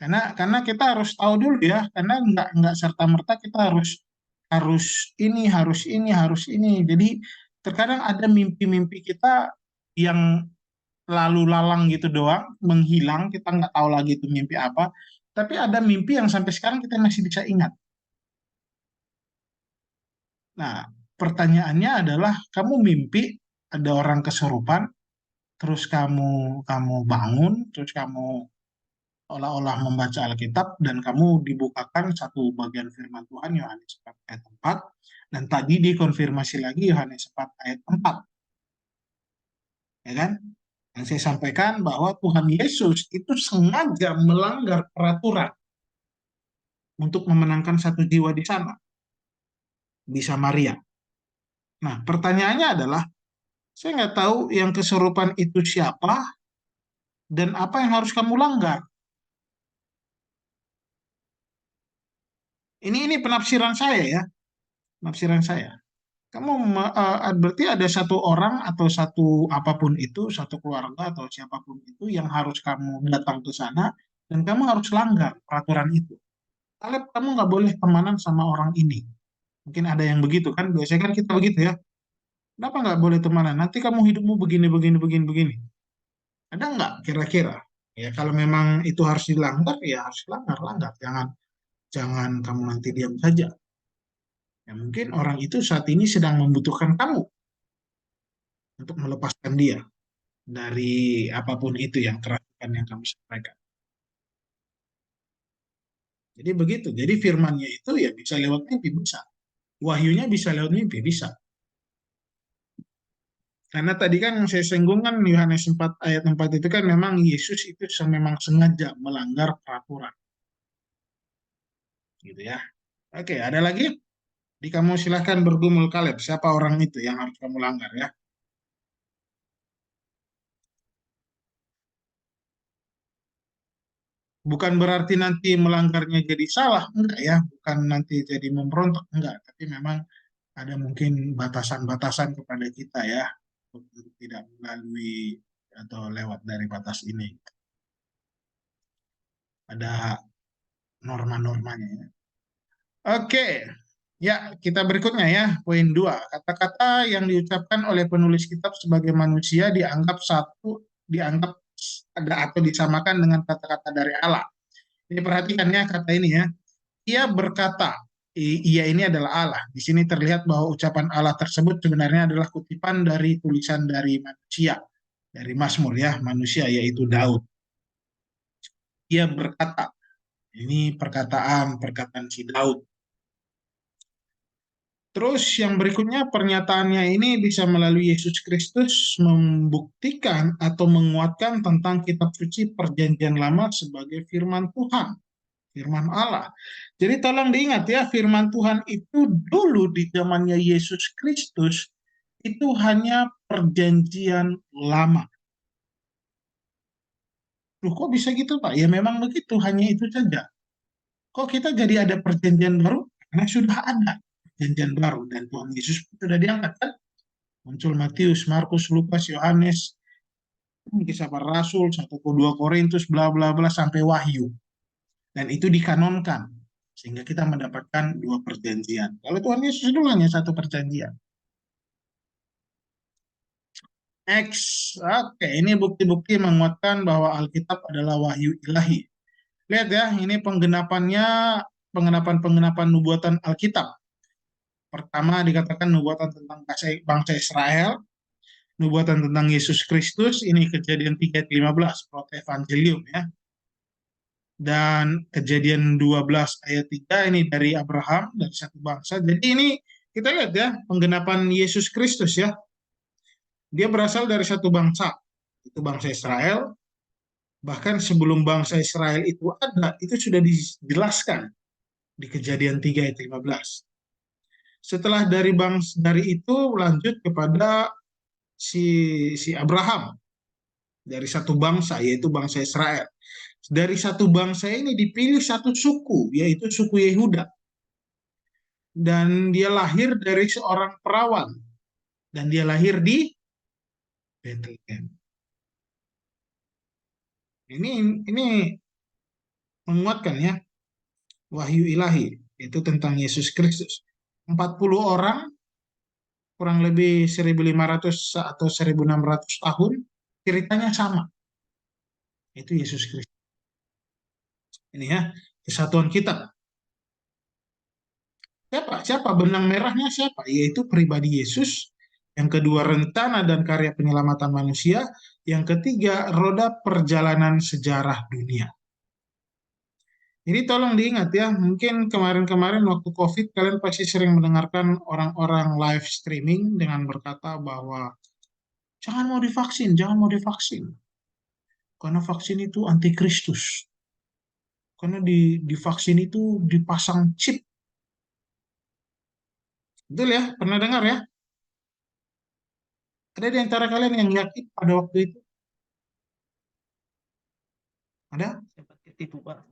Karena kita harus tahu dulu ya, karena nggak serta merta kita harus harus harus ini. Jadi terkadang ada mimpi-mimpi kita yang lalu lalang gitu doang, menghilang, kita nggak tahu lagi itu mimpi apa. Tapi ada mimpi yang sampai sekarang kita masih bisa ingat. Nah, pertanyaannya adalah kamu mimpi ada orang kesurupan, terus kamu kamu bangun, terus kamu olah-olah membaca Alkitab dan kamu dibukakan satu bagian firman Tuhan Yohanes 4 ayat 4 dan tadi dikonfirmasi lagi Yohanes 4 ayat 4 ya kan? Dan saya sampaikan bahwa Tuhan Yesus itu sengaja melanggar peraturan untuk memenangkan satu jiwa di sana di Samaria. Nah, pertanyaannya adalah saya nggak tahu yang kesurupan itu siapa dan apa yang harus kamu langgar. Ini penafsiran saya ya, penafsiran saya. Kamu berarti ada satu orang atau satu apapun itu, satu keluarga atau siapapun itu yang harus kamu datang ke sana dan kamu harus langgar peraturan itu. Kaleb, kamu nggak boleh temanan sama orang ini. Mungkin ada yang begitu kan, biasanya kan kita begitu ya. Kenapa nggak boleh temanan? Nanti kamu hidupmu begini. Ada nggak kira-kira? Ya kalau memang itu harus dilanggar, ya harus langgar. Jangan kamu nanti diam saja. Ya, mungkin orang itu saat ini sedang membutuhkan kamu untuk melepaskan dia dari apapun itu yang kerasukan yang kamu sampaikan. Jadi begitu. Jadi firmannya itu ya bisa lewat mimpi, bisa. Wahyunya bisa lewat mimpi, bisa. Karena tadi kan yang saya singgung kan Yohanes 4 ayat 4 itu kan memang Yesus itu memang sengaja melanggar peraturan. Gitu ya. Oke, ada lagi? Jadi kamu silahkan bergumul, Kaleb. Siapa orang itu yang harus kamu langgar ya? Bukan berarti nanti melanggarnya jadi salah, enggak ya. Bukan nanti jadi memberontak, enggak. Tapi memang ada mungkin batasan-batasan kepada kita ya. Untuk tidak melalui atau lewat dari batas ini. Ada norma-normanya ya. Oke, ya kita berikutnya ya, poin 2. Kata-kata yang diucapkan oleh penulis kitab sebagai manusia dianggap ada atau disamakan dengan kata-kata dari Allah. Ini perhatikan ya kata ini ya. Ia berkata, ia ini adalah Allah. Di sini terlihat bahwa ucapan Allah tersebut sebenarnya adalah kutipan dari tulisan dari manusia, dari Mazmur ya, manusia yaitu Daud. Ia berkata, ini perkataan si Daud. Terus yang berikutnya pernyataannya ini bisa melalui Yesus Kristus membuktikan atau menguatkan tentang kitab suci perjanjian lama sebagai firman Tuhan, firman Allah. Jadi tolong diingat ya, firman Tuhan itu dulu di zamannya Yesus Kristus itu hanya perjanjian lama. Loh kok bisa gitu Pak? Ya memang begitu, hanya itu saja. Kok kita jadi ada perjanjian baru? Karena sudah ada perjanjian baru dan Tuhan Yesus sudah diangkat kan? Muncul Matius, Markus, Lukas, Yohanes, kisah para rasul, 1-2 Korintus, bla bla bla sampai Wahyu. Dan itu dikanonkan sehingga kita mendapatkan 2 perjanjian. Kalau Tuhan Yesus itu hanya 1 perjanjian. X. Oke, ini bukti-bukti menguatkan bahwa Alkitab adalah wahyu ilahi. Lihat ya, ini pengenapan nubuatan Alkitab. Pertama dikatakan nubuatan tentang bangsa Israel, nubuatan tentang Yesus Kristus, ini Kejadian 3:15, Protevangelium ya. Dan Kejadian 12 ayat 3 ini dari Abraham, dari satu bangsa. Jadi ini kita lihat ya, penggenapan Yesus Kristus ya. Dia berasal dari satu bangsa, itu bangsa Israel. Bahkan sebelum bangsa Israel itu ada, itu sudah dijelaskan di Kejadian 3 ayat 15. Setelah dari itu lanjut kepada si Abraham dari satu bangsa yaitu bangsa Israel. Dari satu bangsa ini dipilih satu suku yaitu suku Yehuda. Dan dia lahir dari seorang perawan dan dia lahir di Bethlehem. Ini menguatkan ya wahyu ilahi itu tentang Yesus Kristus. 40 orang kurang lebih 1.500 atau 1.600 tahun ceritanya sama. Itu Yesus Kristus. Ini ya, kesatuan kita. Siapa? Benang merahnya siapa? Yaitu pribadi Yesus. Yang kedua, rencana dan karya penyelamatan manusia. Yang ketiga, roda perjalanan sejarah dunia. Jadi tolong diingat ya, mungkin kemarin-kemarin waktu COVID kalian pasti sering mendengarkan orang-orang live streaming dengan berkata bahwa jangan mau divaksin. Karena vaksin itu antikristus. Karena di vaksin itu dipasang chip. Betul ya? Pernah dengar ya? Ada di antara kalian yang yakin pada waktu itu? Ada? Sempat ketipu, Pak.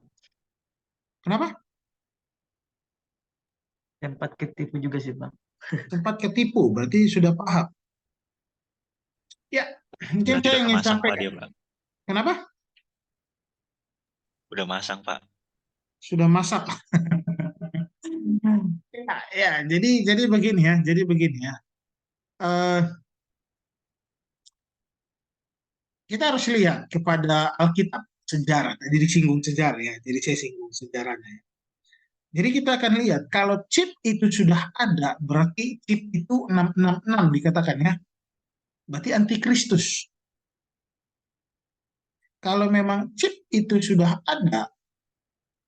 Kenapa? Sempat ketipu juga sih, Bang. Sempat ketipu, berarti sudah paham. Ya, mungkin Berarti saya udah ingin masang Pak sampaikan. dia, Pak. Kenapa? Udah masang Pak. Sudah masak. Ya, jadi begini ya. Eh, kita harus lihat kepada Alkitab sejarah. Tadi disinggung sejarah ya. Jadi saya singgung sejarahnya. Ya. Jadi kita akan lihat kalau chip itu sudah ada, berarti chip itu 666 dikatakan ya. Berarti antikristus. Kalau memang chip itu sudah ada,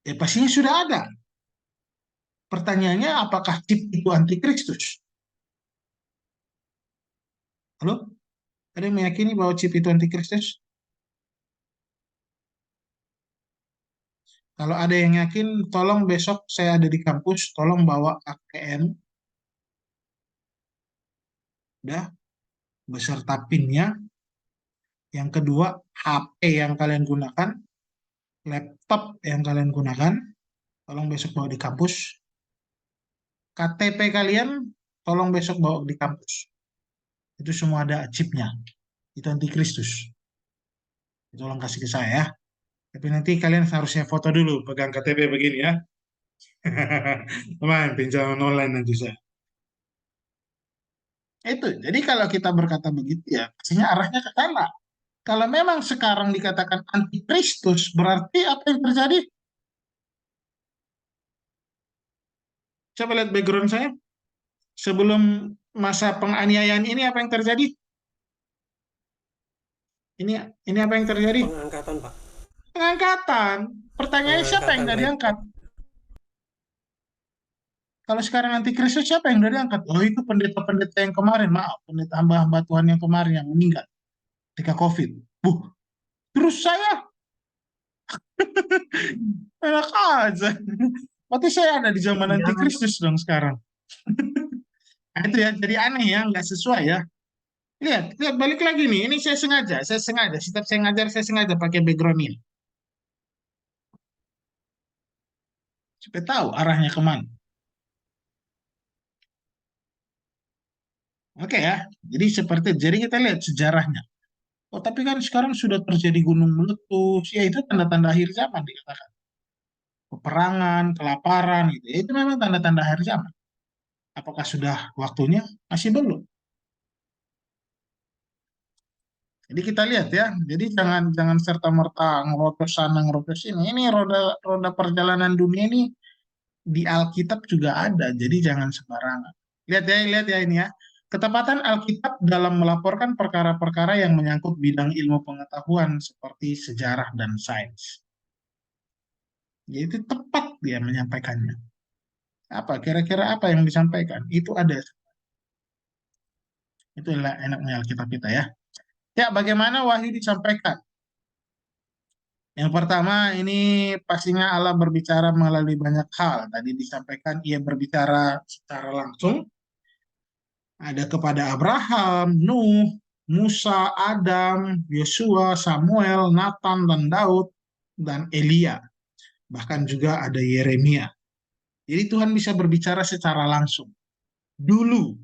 ya pastinya sudah ada. Pertanyaannya apakah chip itu antikristus? Halo? Ada yang meyakini bahwa chip itu antikristus? Kalau ada yang yakin, tolong besok saya ada di kampus, tolong bawa ATM, udah, beserta PIN-nya. Yang kedua, HP yang kalian gunakan, laptop yang kalian gunakan, tolong besok bawa di kampus. KTP kalian, tolong besok bawa di kampus. Itu semua ada chipnya. Itu antikristus. Tolong kasih ke saya ya. Tapi nanti kalian harusnya foto dulu, pegang KTP begini ya. Teman, pinjaman online nanti saya. Itu, jadi kalau kita berkata begitu ya, pastinya arahnya ke sana. Kalau memang sekarang dikatakan antikristus, berarti apa yang terjadi? Coba lihat background saya. Sebelum masa penganiayaan ini apa yang terjadi? Ini apa yang terjadi? Pengangkatan, Pak. Pengangkatan. Pertanyaannya siapa yang Pengangkatan, dari angkat? Kalau sekarang antikristus siapa yang dari angkat? Oh itu pendeta-pendeta yang kemarin, maaf, pendeta hamba-hamba Tuhan yang kemarin yang meninggal ketika COVID. Terus saya enak aja. Berarti saya ada di zaman antikristus dong sekarang. Nah, itu ya, jadi aneh ya, nggak sesuai ya. Lihat, balik lagi nih. Ini saya sengaja. Setiap saya ngajar, saya sengaja pakai background ini. Supaya tahu arahnya kemana. Oke ya, jadi kita lihat sejarahnya. Oh, tapi kan sekarang sudah terjadi gunung meletus, ya itu tanda-tanda akhir zaman dikatakan. Peperangan, kelaparan, gitu. Ya, itu memang tanda-tanda akhir zaman. Apakah sudah waktunya? Masih belum. Jadi kita lihat ya, jadi jangan serta-merta ngerotos sana ngerotos ini. Ini roda perjalanan dunia ini di Alkitab juga ada, jadi jangan sembarangan. Lihat ya ini ya. Ketepatan Alkitab dalam melaporkan perkara-perkara yang menyangkut bidang ilmu pengetahuan seperti sejarah dan sains. Yaitu tepat dia menyampaikannya. Kira-kira apa yang disampaikan? Itu ada. Itulah enaknya Alkitab kita ya. Ya, bagaimana wahyu disampaikan? Yang pertama, ini pastinya Allah berbicara melalui banyak hal. Tadi disampaikan ia berbicara secara langsung. Ada kepada Abraham, Nuh, Musa, Adam, Yosua, Samuel, Nathan, dan Daud, dan Elia. Bahkan juga ada Yeremia. Jadi Tuhan bisa berbicara secara langsung. Dulu.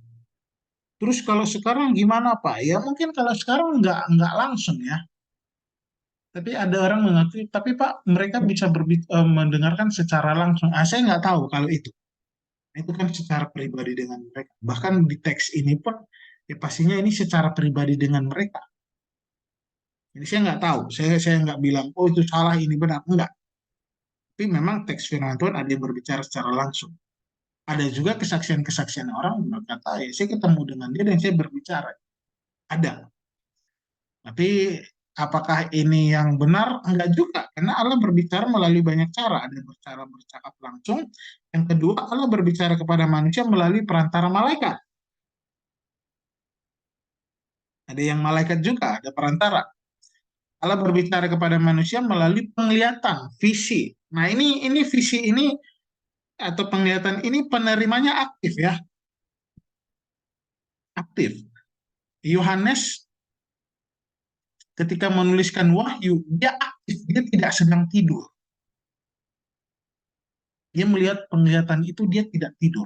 Terus kalau sekarang gimana Pak? Ya mungkin kalau sekarang nggak langsung ya. Tapi ada orang mengaku, tapi Pak, mereka bisa mendengarkan secara langsung. Saya nggak tahu kalau itu. Itu kan secara pribadi dengan mereka. Bahkan di teks ini pun, ya pastinya ini secara pribadi dengan mereka. Jadi saya nggak tahu. Saya nggak bilang, oh itu salah, ini benar. Enggak. Tapi memang teks firman Tuhan ada yang berbicara secara langsung. Ada juga kesaksian-kesaksian orang berkata, ya saya ketemu dengan dia dan saya berbicara. Ada. Tapi apakah ini yang benar? Enggak juga, karena Allah berbicara melalui banyak cara. Ada cara bercakap langsung. Yang kedua, Allah berbicara kepada manusia melalui perantara malaikat. Ada yang malaikat juga, ada perantara. Allah berbicara kepada manusia melalui penglihatan, visi. Nah ini visi ini atau penglihatan ini penerimanya aktif ya. Aktif. Yohanes ketika menuliskan wahyu, dia aktif, dia tidak sedang tidur. Dia melihat penglihatan itu, dia tidak tidur.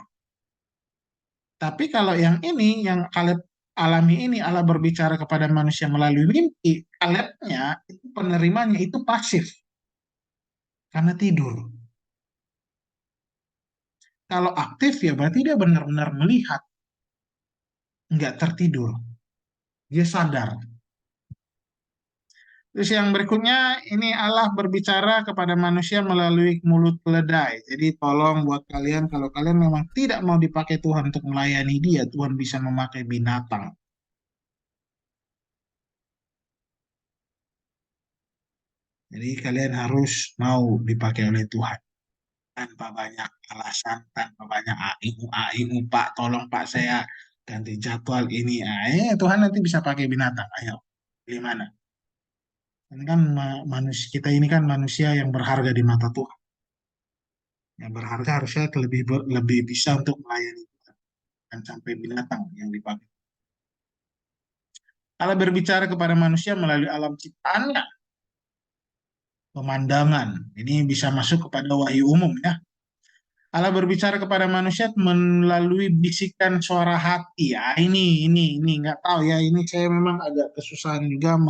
Tapi kalau yang ini, yang Kaleb alami ini, Allah berbicara kepada manusia melalui mimpi, Kalebnya, itu penerimanya itu pasif. Karena tidur. Kalau aktif ya berarti dia benar-benar melihat. Nggak tertidur. Dia sadar. Terus yang berikutnya, ini Allah berbicara kepada manusia melalui mulut keledai. Jadi tolong buat kalian, kalau kalian memang tidak mau dipakai Tuhan untuk melayani dia, Tuhan bisa memakai binatang. Jadi kalian harus mau dipakai oleh Tuhan. Tanpa banyak alasan, tanpa banyak aiu, aiu, Pak, tolong Pak saya ganti jadwal ini. Tuhan nanti bisa pakai binatang. Ayo, pilih mana? Ini kan manusia kita ini kan manusia yang berharga di mata Tuhan. Yang berharga harusnya lebih bisa untuk melayani Tuhan dan sampai binatang yang dipakai. Allah berbicara kepada manusia melalui alam ciptaannya, pemandangan. Ini bisa masuk kepada wahyu umum ya. Allah berbicara kepada manusia melalui bisikan suara hati. Ya, ini nggak tahu ya. Ini saya memang agak kesusahan juga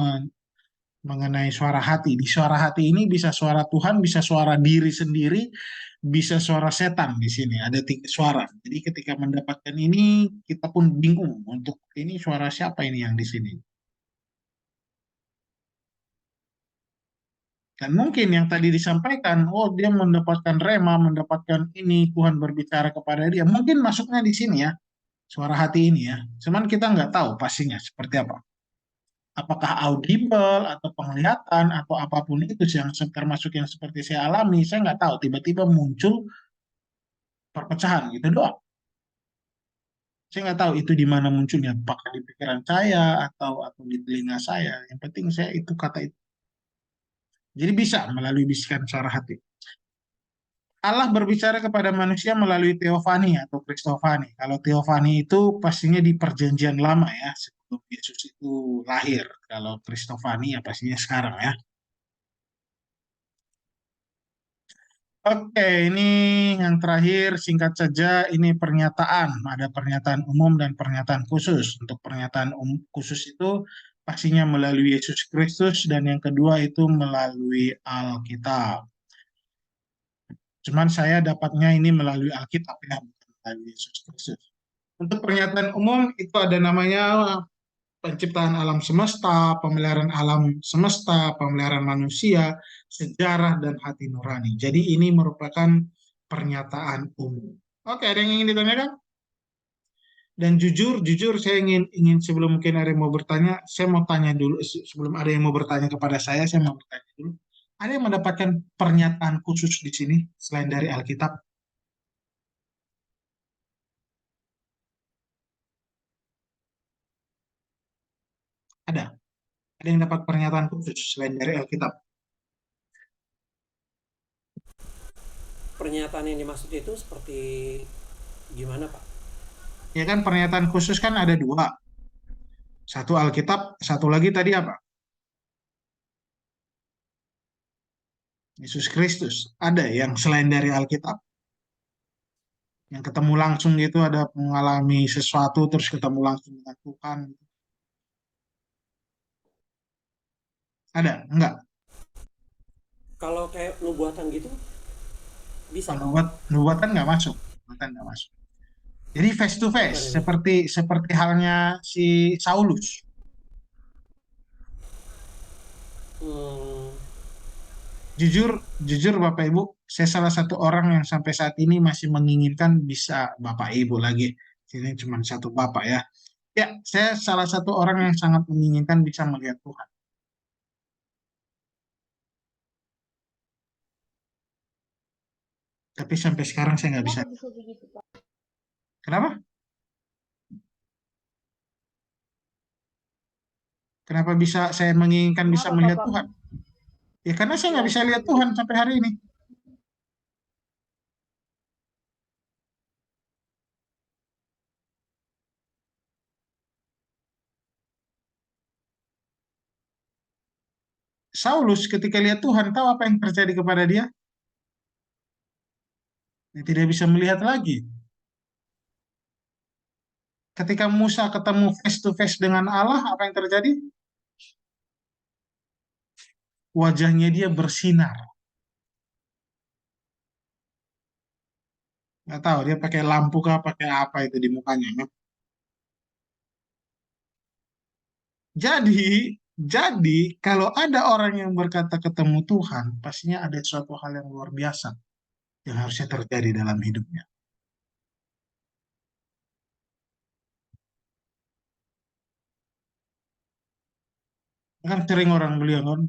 mengenai suara hati. Di suara hati ini bisa suara Tuhan, bisa suara diri sendiri, bisa suara setan di sini. Ada 3 suara. Jadi ketika mendapatkan ini, kita pun bingung untuk ini suara siapa ini yang di sini. Dan mungkin yang tadi disampaikan, oh dia mendapatkan rema, mendapatkan ini, Tuhan berbicara kepada dia. Mungkin masuknya di sini ya, suara hati ini ya. Cuman kita nggak tahu pastinya seperti apa. Apakah audible atau penglihatan atau apapun itu yang termasuk yang seperti saya alami, saya nggak tahu. Tiba-tiba muncul perpecahan gitu doang. Saya nggak tahu itu di mana munculnya, apakah di pikiran saya atau di telinga saya. Yang penting saya itu kata itu. Jadi bisa melalui bisikan suara hati. Allah berbicara kepada manusia melalui teofani atau kristofani. Kalau teofani itu pastinya di perjanjian lama ya, sebelum Yesus itu lahir. Kalau kristofani ya pastinya sekarang ya. Oke, ini yang terakhir singkat saja, ini pernyataan. Ada pernyataan umum dan pernyataan khusus. Untuk pernyataan khusus itu pastinya melalui Yesus Kristus dan yang kedua itu melalui Alkitab. Cuman saya dapatnya ini melalui Alkitab ya, bukan melalui Yesus Kristus. Untuk pernyataan umum itu ada namanya penciptaan alam semesta, pemeliharaan alam semesta, pemeliharaan manusia, sejarah, dan hati nurani. Jadi ini merupakan pernyataan umum. Oke, ada yang ingin ditanyakan? Dan jujur saya ingin sebelum mungkin ada yang mau bertanya, saya mau tanya dulu sebelum ada yang mau bertanya kepada saya mau bertanya dulu. Ada yang mendapatkan pernyataan khusus di sini selain dari Alkitab? Ada. Ada yang dapat pernyataan khusus selain dari Alkitab? Pernyataan yang dimaksud itu seperti gimana, Pak? Ya kan pernyataan khusus kan ada 2. Satu Alkitab, satu lagi tadi apa? Yesus Kristus. Ada yang selain dari Alkitab? Yang ketemu langsung gitu, ada mengalami sesuatu terus ketemu langsung dengan Tuhan. Ada? Enggak? Kalau kayak nubuatan gitu bisa. Nubuatan nggak masuk. Nubuatan nggak masuk. Jadi face to face, seperti halnya si Saulus. Jujur Bapak Ibu, saya salah satu orang yang sampai saat ini masih menginginkan bisa Bapak Ibu lagi. Ini cuma satu Bapak ya. Ya, saya salah satu orang yang sangat menginginkan bisa melihat Tuhan. Tapi sampai sekarang saya nggak bisa. Kenapa? Kenapa bisa saya menginginkan bisa melihat Tuhan? Ya karena saya nggak bisa lihat Tuhan sampai hari ini. Saulus ketika lihat Tuhan, tahu apa yang terjadi kepada dia? Dia tidak bisa melihat lagi. Ketika Musa ketemu face to face dengan Allah, apa yang terjadi? Wajahnya dia bersinar. Nggak tahu dia pakai lampu kah, pakai apa itu di mukanya. Jadi Jadi, kalau ada orang yang berkata ketemu Tuhan, pastinya ada suatu hal yang luar biasa yang harusnya terjadi dalam hidupnya. Kan sering orang bilang kan,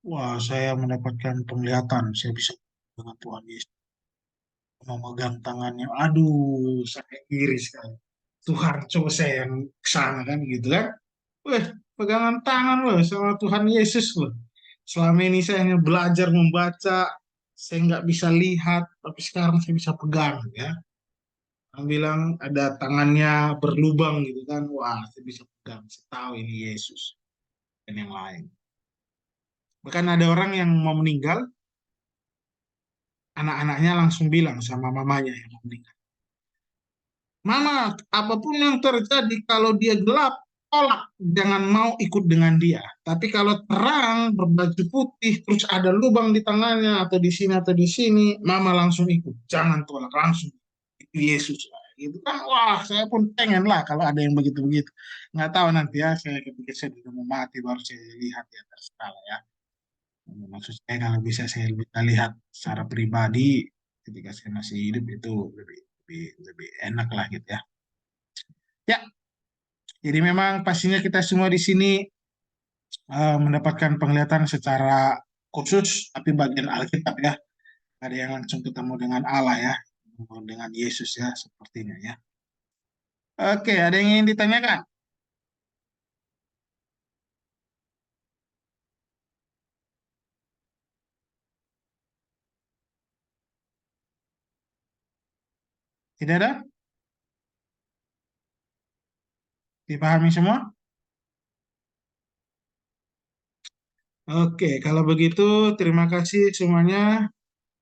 wah saya mendapatkan penglihatan, saya bisa dengan Tuhan Yesus. Memegang tangannya, aduh saya iri sekali. Tuhan, coba saya yang kesana kan gitu kan. Wah, pegangan tangan loh sama Tuhan Yesus loh. Selama ini saya hanya belajar membaca, saya nggak bisa lihat, tapi sekarang saya bisa pegang ya. Yang bilang ada tangannya berlubang gitu kan, wah saya bisa pegang, saya tahu ini Yesus dan yang lain. Bahkan ada orang yang mau meninggal, anak-anaknya langsung bilang sama mamanya yang mau meninggal, Mama, apapun yang terjadi kalau dia gelap, tolak, jangan mau ikut dengan dia. Tapi kalau terang, berbaju putih, terus ada lubang di tangannya atau di sini atau di sini, Mama langsung ikut, jangan tolak, langsung. Itu Yesus. Gitu kan, wah saya pun pengen lah kalau ada yang begitu-begitu. Nggak tahu nanti ya, saya ketika saya sudah mau mati baru saya lihat ya, terserah lah ya. Maksud saya kalau bisa saya bisa lihat secara pribadi ketika saya masih hidup itu lebih enak lah gitu ya. Ya, jadi memang pastinya kita semua di sini mendapatkan penglihatan secara khusus, tapi bagian Alkitab ya, ada yang langsung ketemu dengan Allah ya, dengan Yesus ya, sepertinya ya. Oke, ada yang ingin ditanyakan? Tidak ada? Dipahami semua? Oke, kalau begitu terima kasih semuanya.